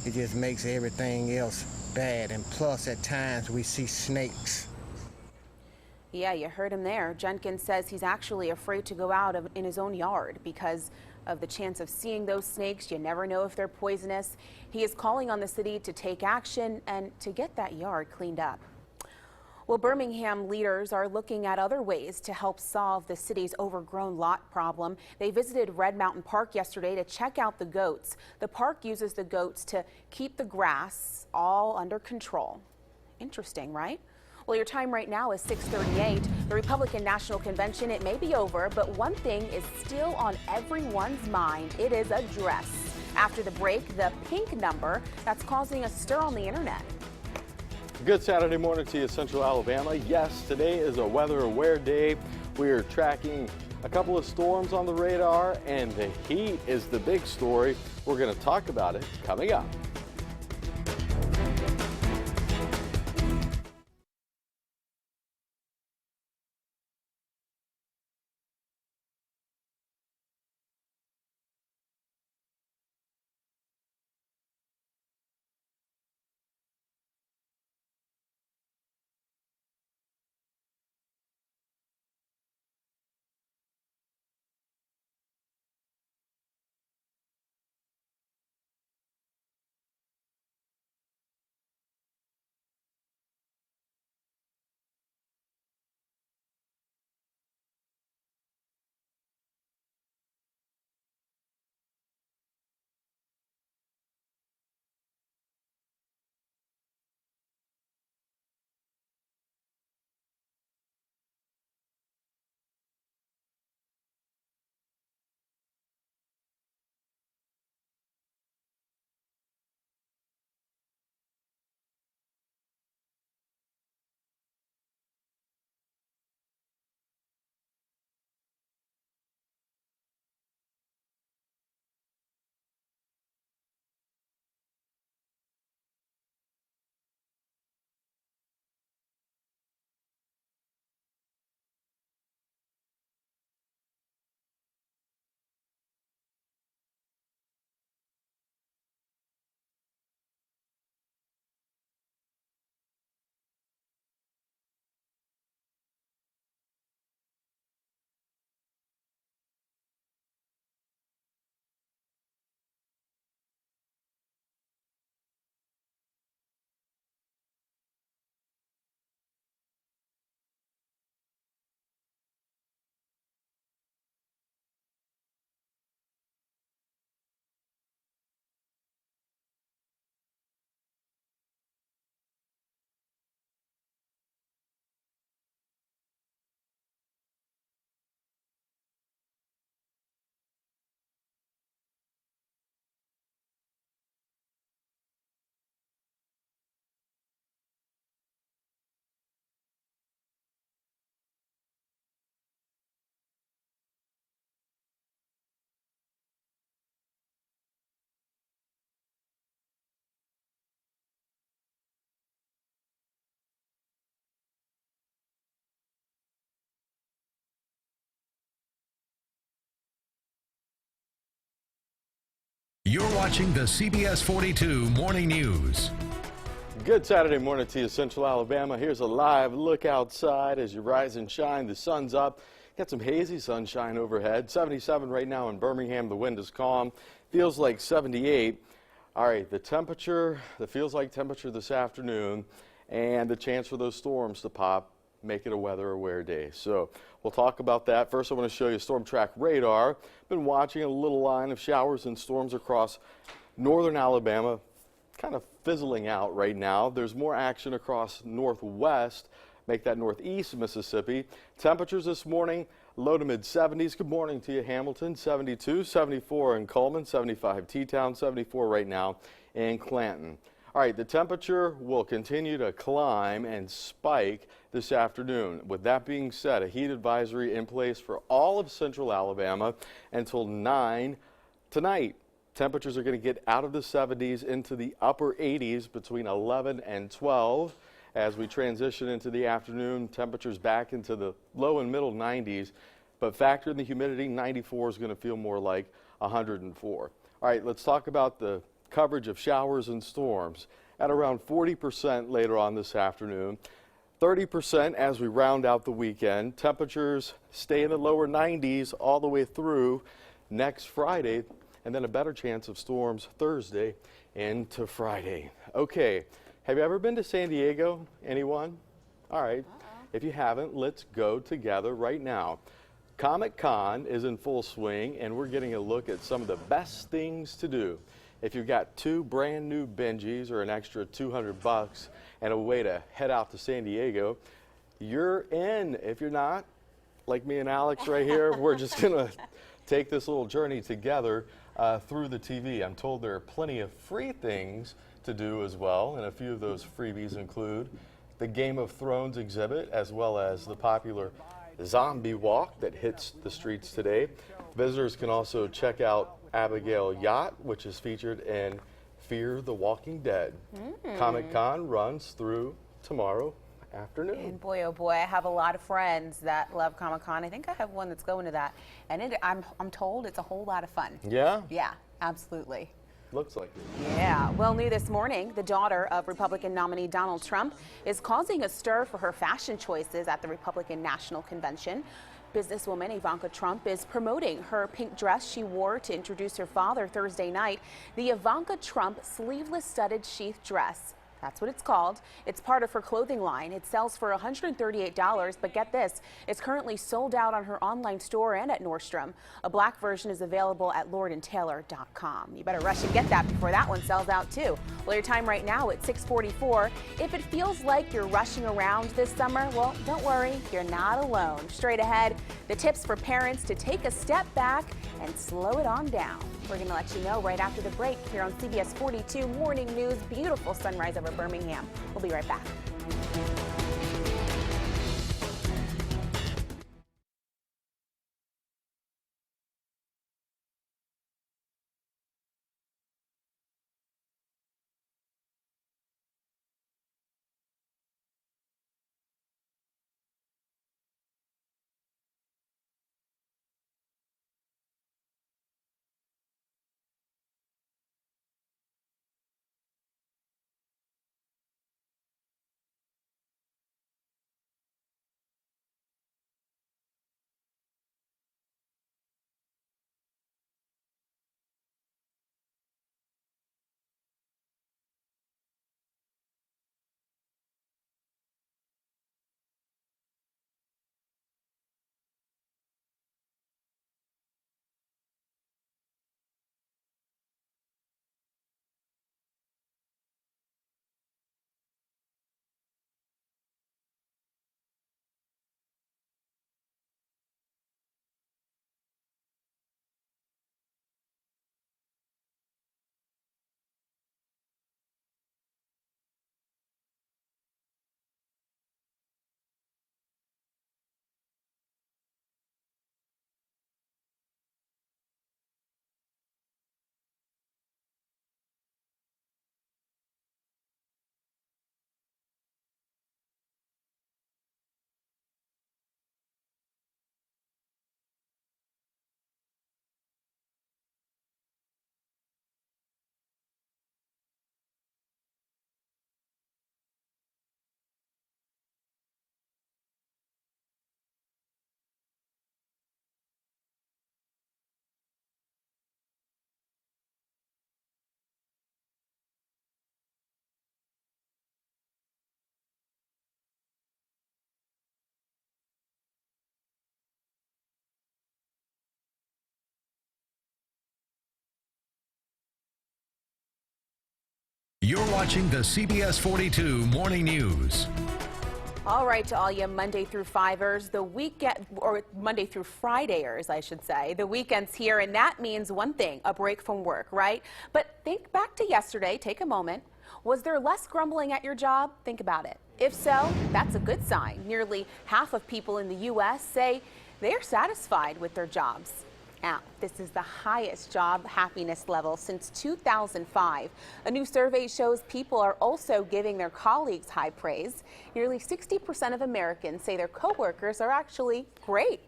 it just makes everything else bad. And plus, at times we see snakes. Yeah, you heard him there. Jenkins says he's actually afraid to go out in his own yard because of the chance of seeing those snakes. You never know if they're poisonous. He is calling on the city to take action and to get that yard cleaned up. Well, Birmingham leaders are looking at other ways to help solve the city's overgrown lot problem. They visited Red Mountain Park yesterday to check out the goats. The park uses the goats to keep the grass all under control. Interesting, right? Well, your time right now is 6:38. The Republican National Convention, it may be over, but one thing is still on everyone's mind. It is a dress. After the break, the pink number that's causing a stir on the internet. Good Saturday morning to you, Central Alabama. Yes, today is a weather aware day. We are tracking a couple of storms on the radar, and the heat is the big story. We're going to talk about it coming up. You're watching the CBS 42 Morning News. Good Saturday morning to you, Central Alabama. Here's a live look outside as you rise and shine. The sun's up. Got some hazy sunshine overhead. 77 right now in Birmingham. The wind is calm. Feels like 78. All right, the feels like temperature this afternoon, and the chance for those storms to pop make it a weather aware day. So We'll talk about that. First, I want to show you storm track radar. Been watching a little line of showers and storms across northern Alabama, kind of fizzling out right now. There's more action across northwest, make that northeast Mississippi. Temperatures this morning, low to mid 70s. Good morning to you, Hamilton. 72, 74 in Coleman, 75 T-Town, 74 right now in Clanton. All right, the temperature will continue to climb and spike this afternoon. With that being said, a heat advisory in place for all of central Alabama until 9 tonight. Temperatures are going to get out of the 70s into the upper 80s between 11 and 12. As we transition into the afternoon, temperatures back into the low and middle 90s, but factor in the humidity, 94 is going to feel more like 104. All right, let's talk about the coverage of showers and storms at around 40% later on this afternoon, 30% as we round out the weekend. Temperatures stay in the lower 90s all the way through next Friday, and then a better chance of storms Thursday into Friday. Okay, have you ever been to San Diego? Anyone? All right, if you haven't, let's go together right now. Comic-Con is in full swing, and we're getting a look at some of the best things to do. If you've got 2 brand new Benjis or an extra $200 and a way to head out to San Diego, you're in. If you're not, like me and Alex right here, we're just going to take this little journey together through the TV. I'm told there are plenty of free things to do as well, and a few of those freebies include the Game of Thrones exhibit, as well as the popular zombie walk that hits the streets today. Visitors can also check out Abigail Yacht, which is featured in Fear the Walking Dead. Comic-Con runs through tomorrow afternoon. And boy, oh boy, I have a lot of friends that love Comic-Con. I think I have one that's going to that, and I'm told it's a whole lot of fun. Yeah? Yeah, absolutely. Looks like it. Yeah. Well, new this morning, the daughter of Republican nominee Donald Trump is causing a stir for her fashion choices at the Republican National Convention. Businesswoman Ivanka Trump is promoting her pink dress she wore to introduce her father Thursday night, the Ivanka Trump sleeveless studded sheath dress. That's what it's called. It's part of her clothing line. It sells for $138, but get this, it's currently sold out on her online store and at Nordstrom. A black version is available at lordandtaylor.com. You better rush and get that before that one sells out too. Well, your time right now at 6:44. If it feels like you're rushing around this summer, well, don't worry, you're not alone. Straight ahead, the tips for parents to take a step back and slow it on down. We're going to let you know right after the break here on CBS 42 Morning News. Beautiful sunrise over Birmingham. We'll be right back. You're watching the CBS 42 Morning News. All right, to all you Monday through Fivers, the weekend, or Monday through Fridayers, I should say, the weekend's here, and that means one thing, a break from work, right? But think back to yesterday, take a moment. Was there less grumbling at your job? Think about it. If so, that's a good sign. Nearly half of people in the U.S. say they're satisfied with their jobs. Now, this is the highest job happiness level since 2005. A new survey shows people are also giving their colleagues high praise. Nearly 60% of Americans say their coworkers are actually great.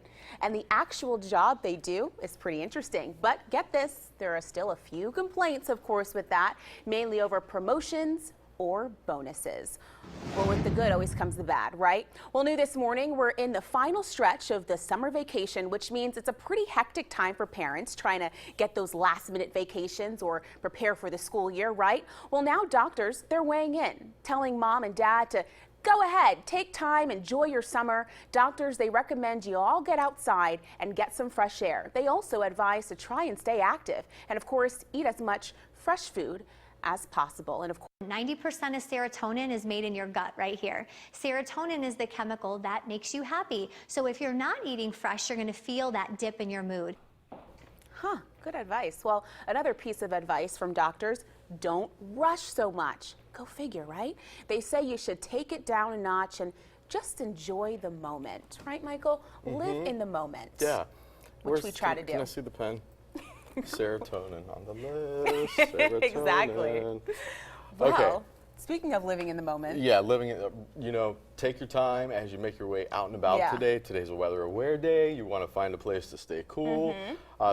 And the actual job they do is pretty interesting. But get this, there are still a few complaints, of course, with that, mainly over promotions or bonuses. Well, with the good always comes the bad, right? Well, new this morning, we're in the final stretch of the summer vacation, which means it's a pretty hectic time for parents trying to get those last-minute vacations or prepare for the school year, right? Well, now doctors, they're weighing in, telling mom and dad to go ahead, take time, enjoy your summer. Doctors, they recommend you all get outside and get some fresh air. They also advise to try and stay active and, of course, eat as much fresh food as possible. And of course, 90% of serotonin is made in your gut right here. Serotonin is the chemical that makes you happy. So if you're not eating fresh, you're going to feel that dip in your mood. Huh, good advice. Well, another piece of advice from doctors, don't rush so much. Go figure, right? They say you should take it down a notch and just enjoy the moment. Right, Michael? Live in the moment. Yeah. Which we try to do. Can I see the pen? Serotonin on the list. Serotonin. Exactly. Okay. Well, speaking of living in the moment. Yeah, living in, take your time as you make your way out and about today. Today's a weather aware day. You want to find a place to stay cool.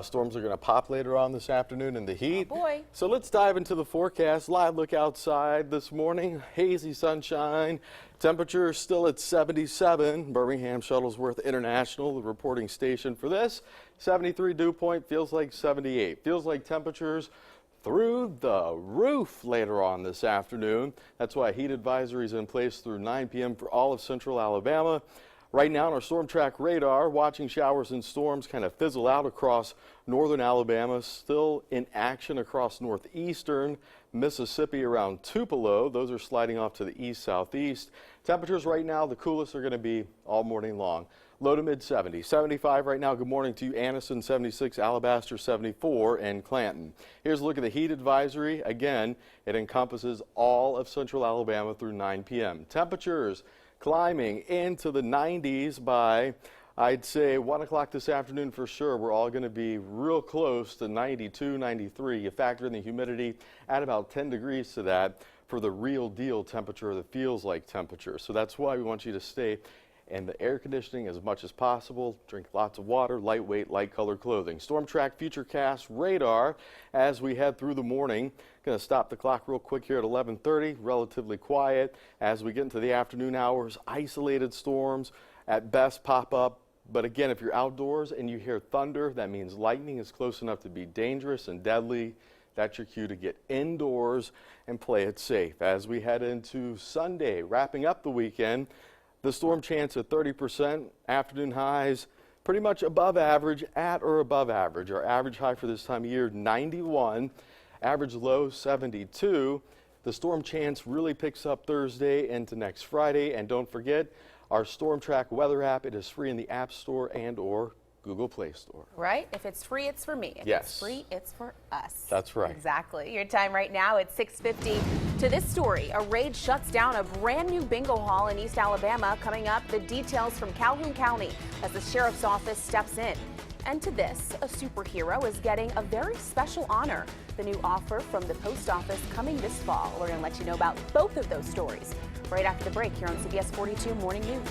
Storms are going to pop later on this afternoon in the heat. Oh boy. So let's dive into the forecast. Live look outside this morning. Hazy sunshine. Temperature still at 77. Birmingham Shuttlesworth International, the reporting station for this. 73 dew point, feels like 78. Feels like temperatures through the roof later on this afternoon. That's why heat advisory is in place through 9 p.m. for all of central Alabama. Right now on our storm track radar, watching showers and storms kind of fizzle out across northern Alabama, still in action across northeastern Mississippi around Tupelo. Those are sliding off to the east-southeast. Temperatures right now, the coolest are going to be all morning long. Low to mid 70s. 75 right now. Good morning to you, Anniston 76, Alabaster 74, and Clanton. Here's a look at the heat advisory. Again, it encompasses all of central Alabama through 9 p.m. Temperatures climbing into the 90s by, I'd say, 1 o'clock this afternoon for sure. We're all going to be real close to 92, 93. You factor in the humidity, add about 10 degrees to that for the real deal temperature, the feels like temperature. So that's why we want you to stay in the air conditioning as much as possible. Drink lots of water, lightweight, light colored clothing. Storm track futurecast radar as we head through the morning. Going to stop the clock real quick here at 11:30. Relatively quiet. As we get into the afternoon hours, isolated storms at best pop up. But again, if you're outdoors and you hear thunder, that means lightning is close enough to be dangerous and deadly. That's your cue to get indoors and play it safe. As we head into Sunday, wrapping up the weekend, the storm chance at 30%, afternoon highs pretty much above average, at or above average. Our average high for this time of year, 91, average low, 72. The storm chance really picks up Thursday into next Friday. And don't forget, our Storm Track weather app, it is free in the App Store and or Google Play Store. Right? If it's free, it's for me. If it's free, it's for us. That's right. Exactly. Your time right now at 6:50. To this story, a raid shuts down a brand new bingo hall in East Alabama. Coming up, the details from Calhoun County as the sheriff's office steps in. And to this, a superhero is getting a very special honor. The new offer from the post office coming this fall. We're going to let you know about both of those stories right after the break here on CBS 42 Morning News.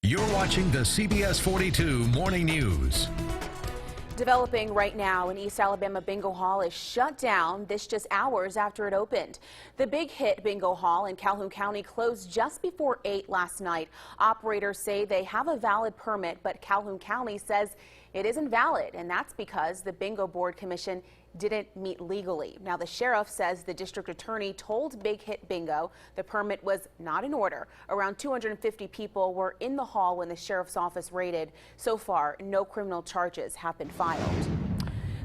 You're watching the CBS 42 Morning News. Developing right now, an East Alabama bingo hall is shut down. This just hours after it opened. The Big Hit Bingo Hall in Calhoun County closed just before 8 last night. Operators say they have a valid permit, but Calhoun County says it isn't valid, and that's because the Bingo Board Commission didn't meet legally. Now, the sheriff says the district attorney told Big Hit Bingo the permit was not in order. Around 250 people were in the hall when the sheriff's office raided. So far, no criminal charges have been filed.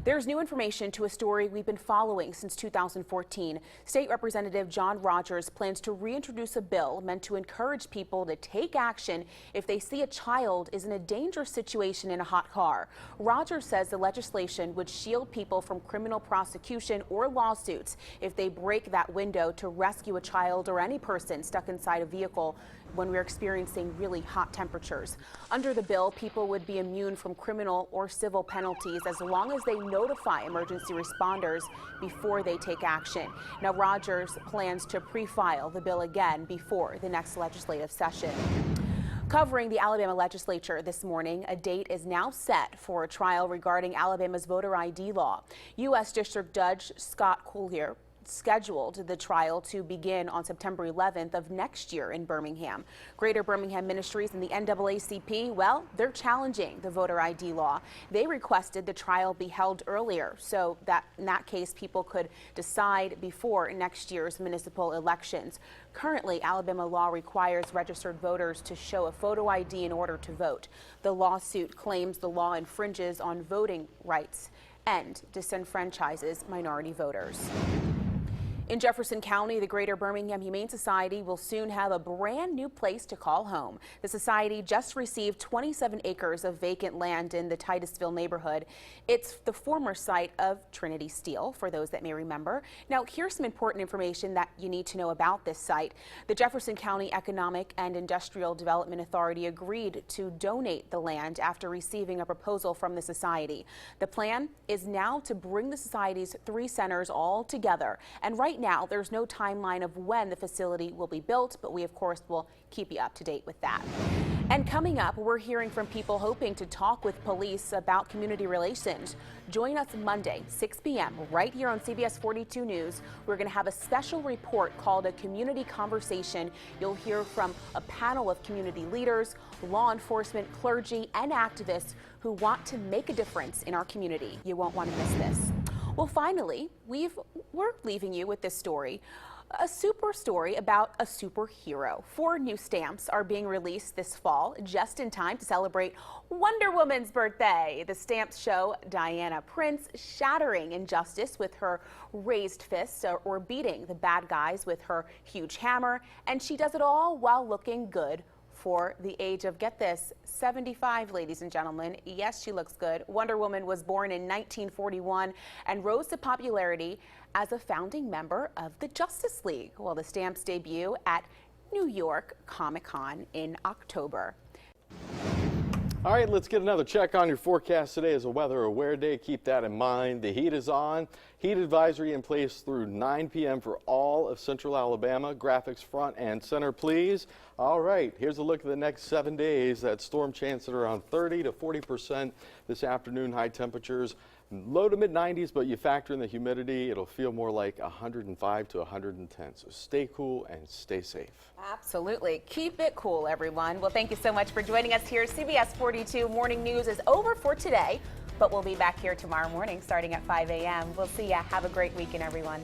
There's new information to a story we've been following since 2014. State Representative John Rogers plans to reintroduce a bill meant to encourage people to take action if they see a child is in a dangerous situation in a hot car. Rogers says the legislation would shield people from criminal prosecution or lawsuits if they break that window to rescue a child or any person stuck inside a vehicle when we're experiencing really hot temperatures. Under the bill, people would be immune from criminal or civil penalties as long as they notify emergency responders before they take action. Now, Rogers plans to pre-file the bill again before the next legislative session. Covering the Alabama legislature this morning, a date is now set for a trial regarding Alabama's voter ID law. U.S. District Judge Scott Collier scheduled the trial to begin on September 11th of next year in Birmingham. Greater Birmingham Ministries and the NAACP, well, they're challenging the voter ID law. They requested the trial be held earlier so that in that case people could decide before next year's municipal elections. Currently, Alabama law requires registered voters to show a photo ID in order to vote. The lawsuit claims the law infringes on voting rights and disenfranchises minority voters. In Jefferson County, the Greater Birmingham Humane Society will soon have a brand new place to call home. The society just received 27 acres of vacant land in the Titusville neighborhood. It's the former site of Trinity Steel, for those that may remember. Now, here's some important information that you need to know about this site. The Jefferson County Economic and Industrial Development Authority agreed to donate the land after receiving a proposal from the society. The plan is now to bring the society's 3 centers all together, and right now, there's no timeline of when the facility will be built, but we, of course, will keep you up to date with that. And coming up, we're hearing from people hoping to talk with police about community relations. Join us Monday, 6 p.m. right here on CBS 42 News. We're going to have a special report called A Community Conversation. You'll hear from a panel of community leaders, law enforcement, clergy, and activists who want to make a difference in our community. You won't want to miss this. Well, finally, we're leaving you with this story. A super story about a superhero. 4 new stamps are being released this fall, just in time to celebrate Wonder Woman's birthday. The stamps show Diana Prince shattering injustice with her raised fists or beating the bad guys with her huge hammer, and she does it all while looking good for the age of, get this, 75, ladies and gentlemen. Yes, she looks good. Wonder Woman was born in 1941 and rose to popularity as a founding member of the Justice League. Well, the stamps debut at New York Comic-Con in October. All right, let's get another check on your forecast. Today is a weather aware day. Keep that in mind. The heat is on. Heat advisory in place through 9 p.m. for all of central Alabama. Graphics front and center, please. All right, here's a look at the next 7 days. That storm chance at around 30 to 40% this afternoon. High temperatures low to mid 90s, but you factor in the humidity, it'll feel more like 105 to 110. So stay cool and stay safe. Absolutely. Keep it cool, everyone. Well, thank you so much for joining us here. CBS 42 Morning News is over for today, but we'll be back here tomorrow morning starting at 5 a.m. We'll see ya. Have a great weekend, everyone.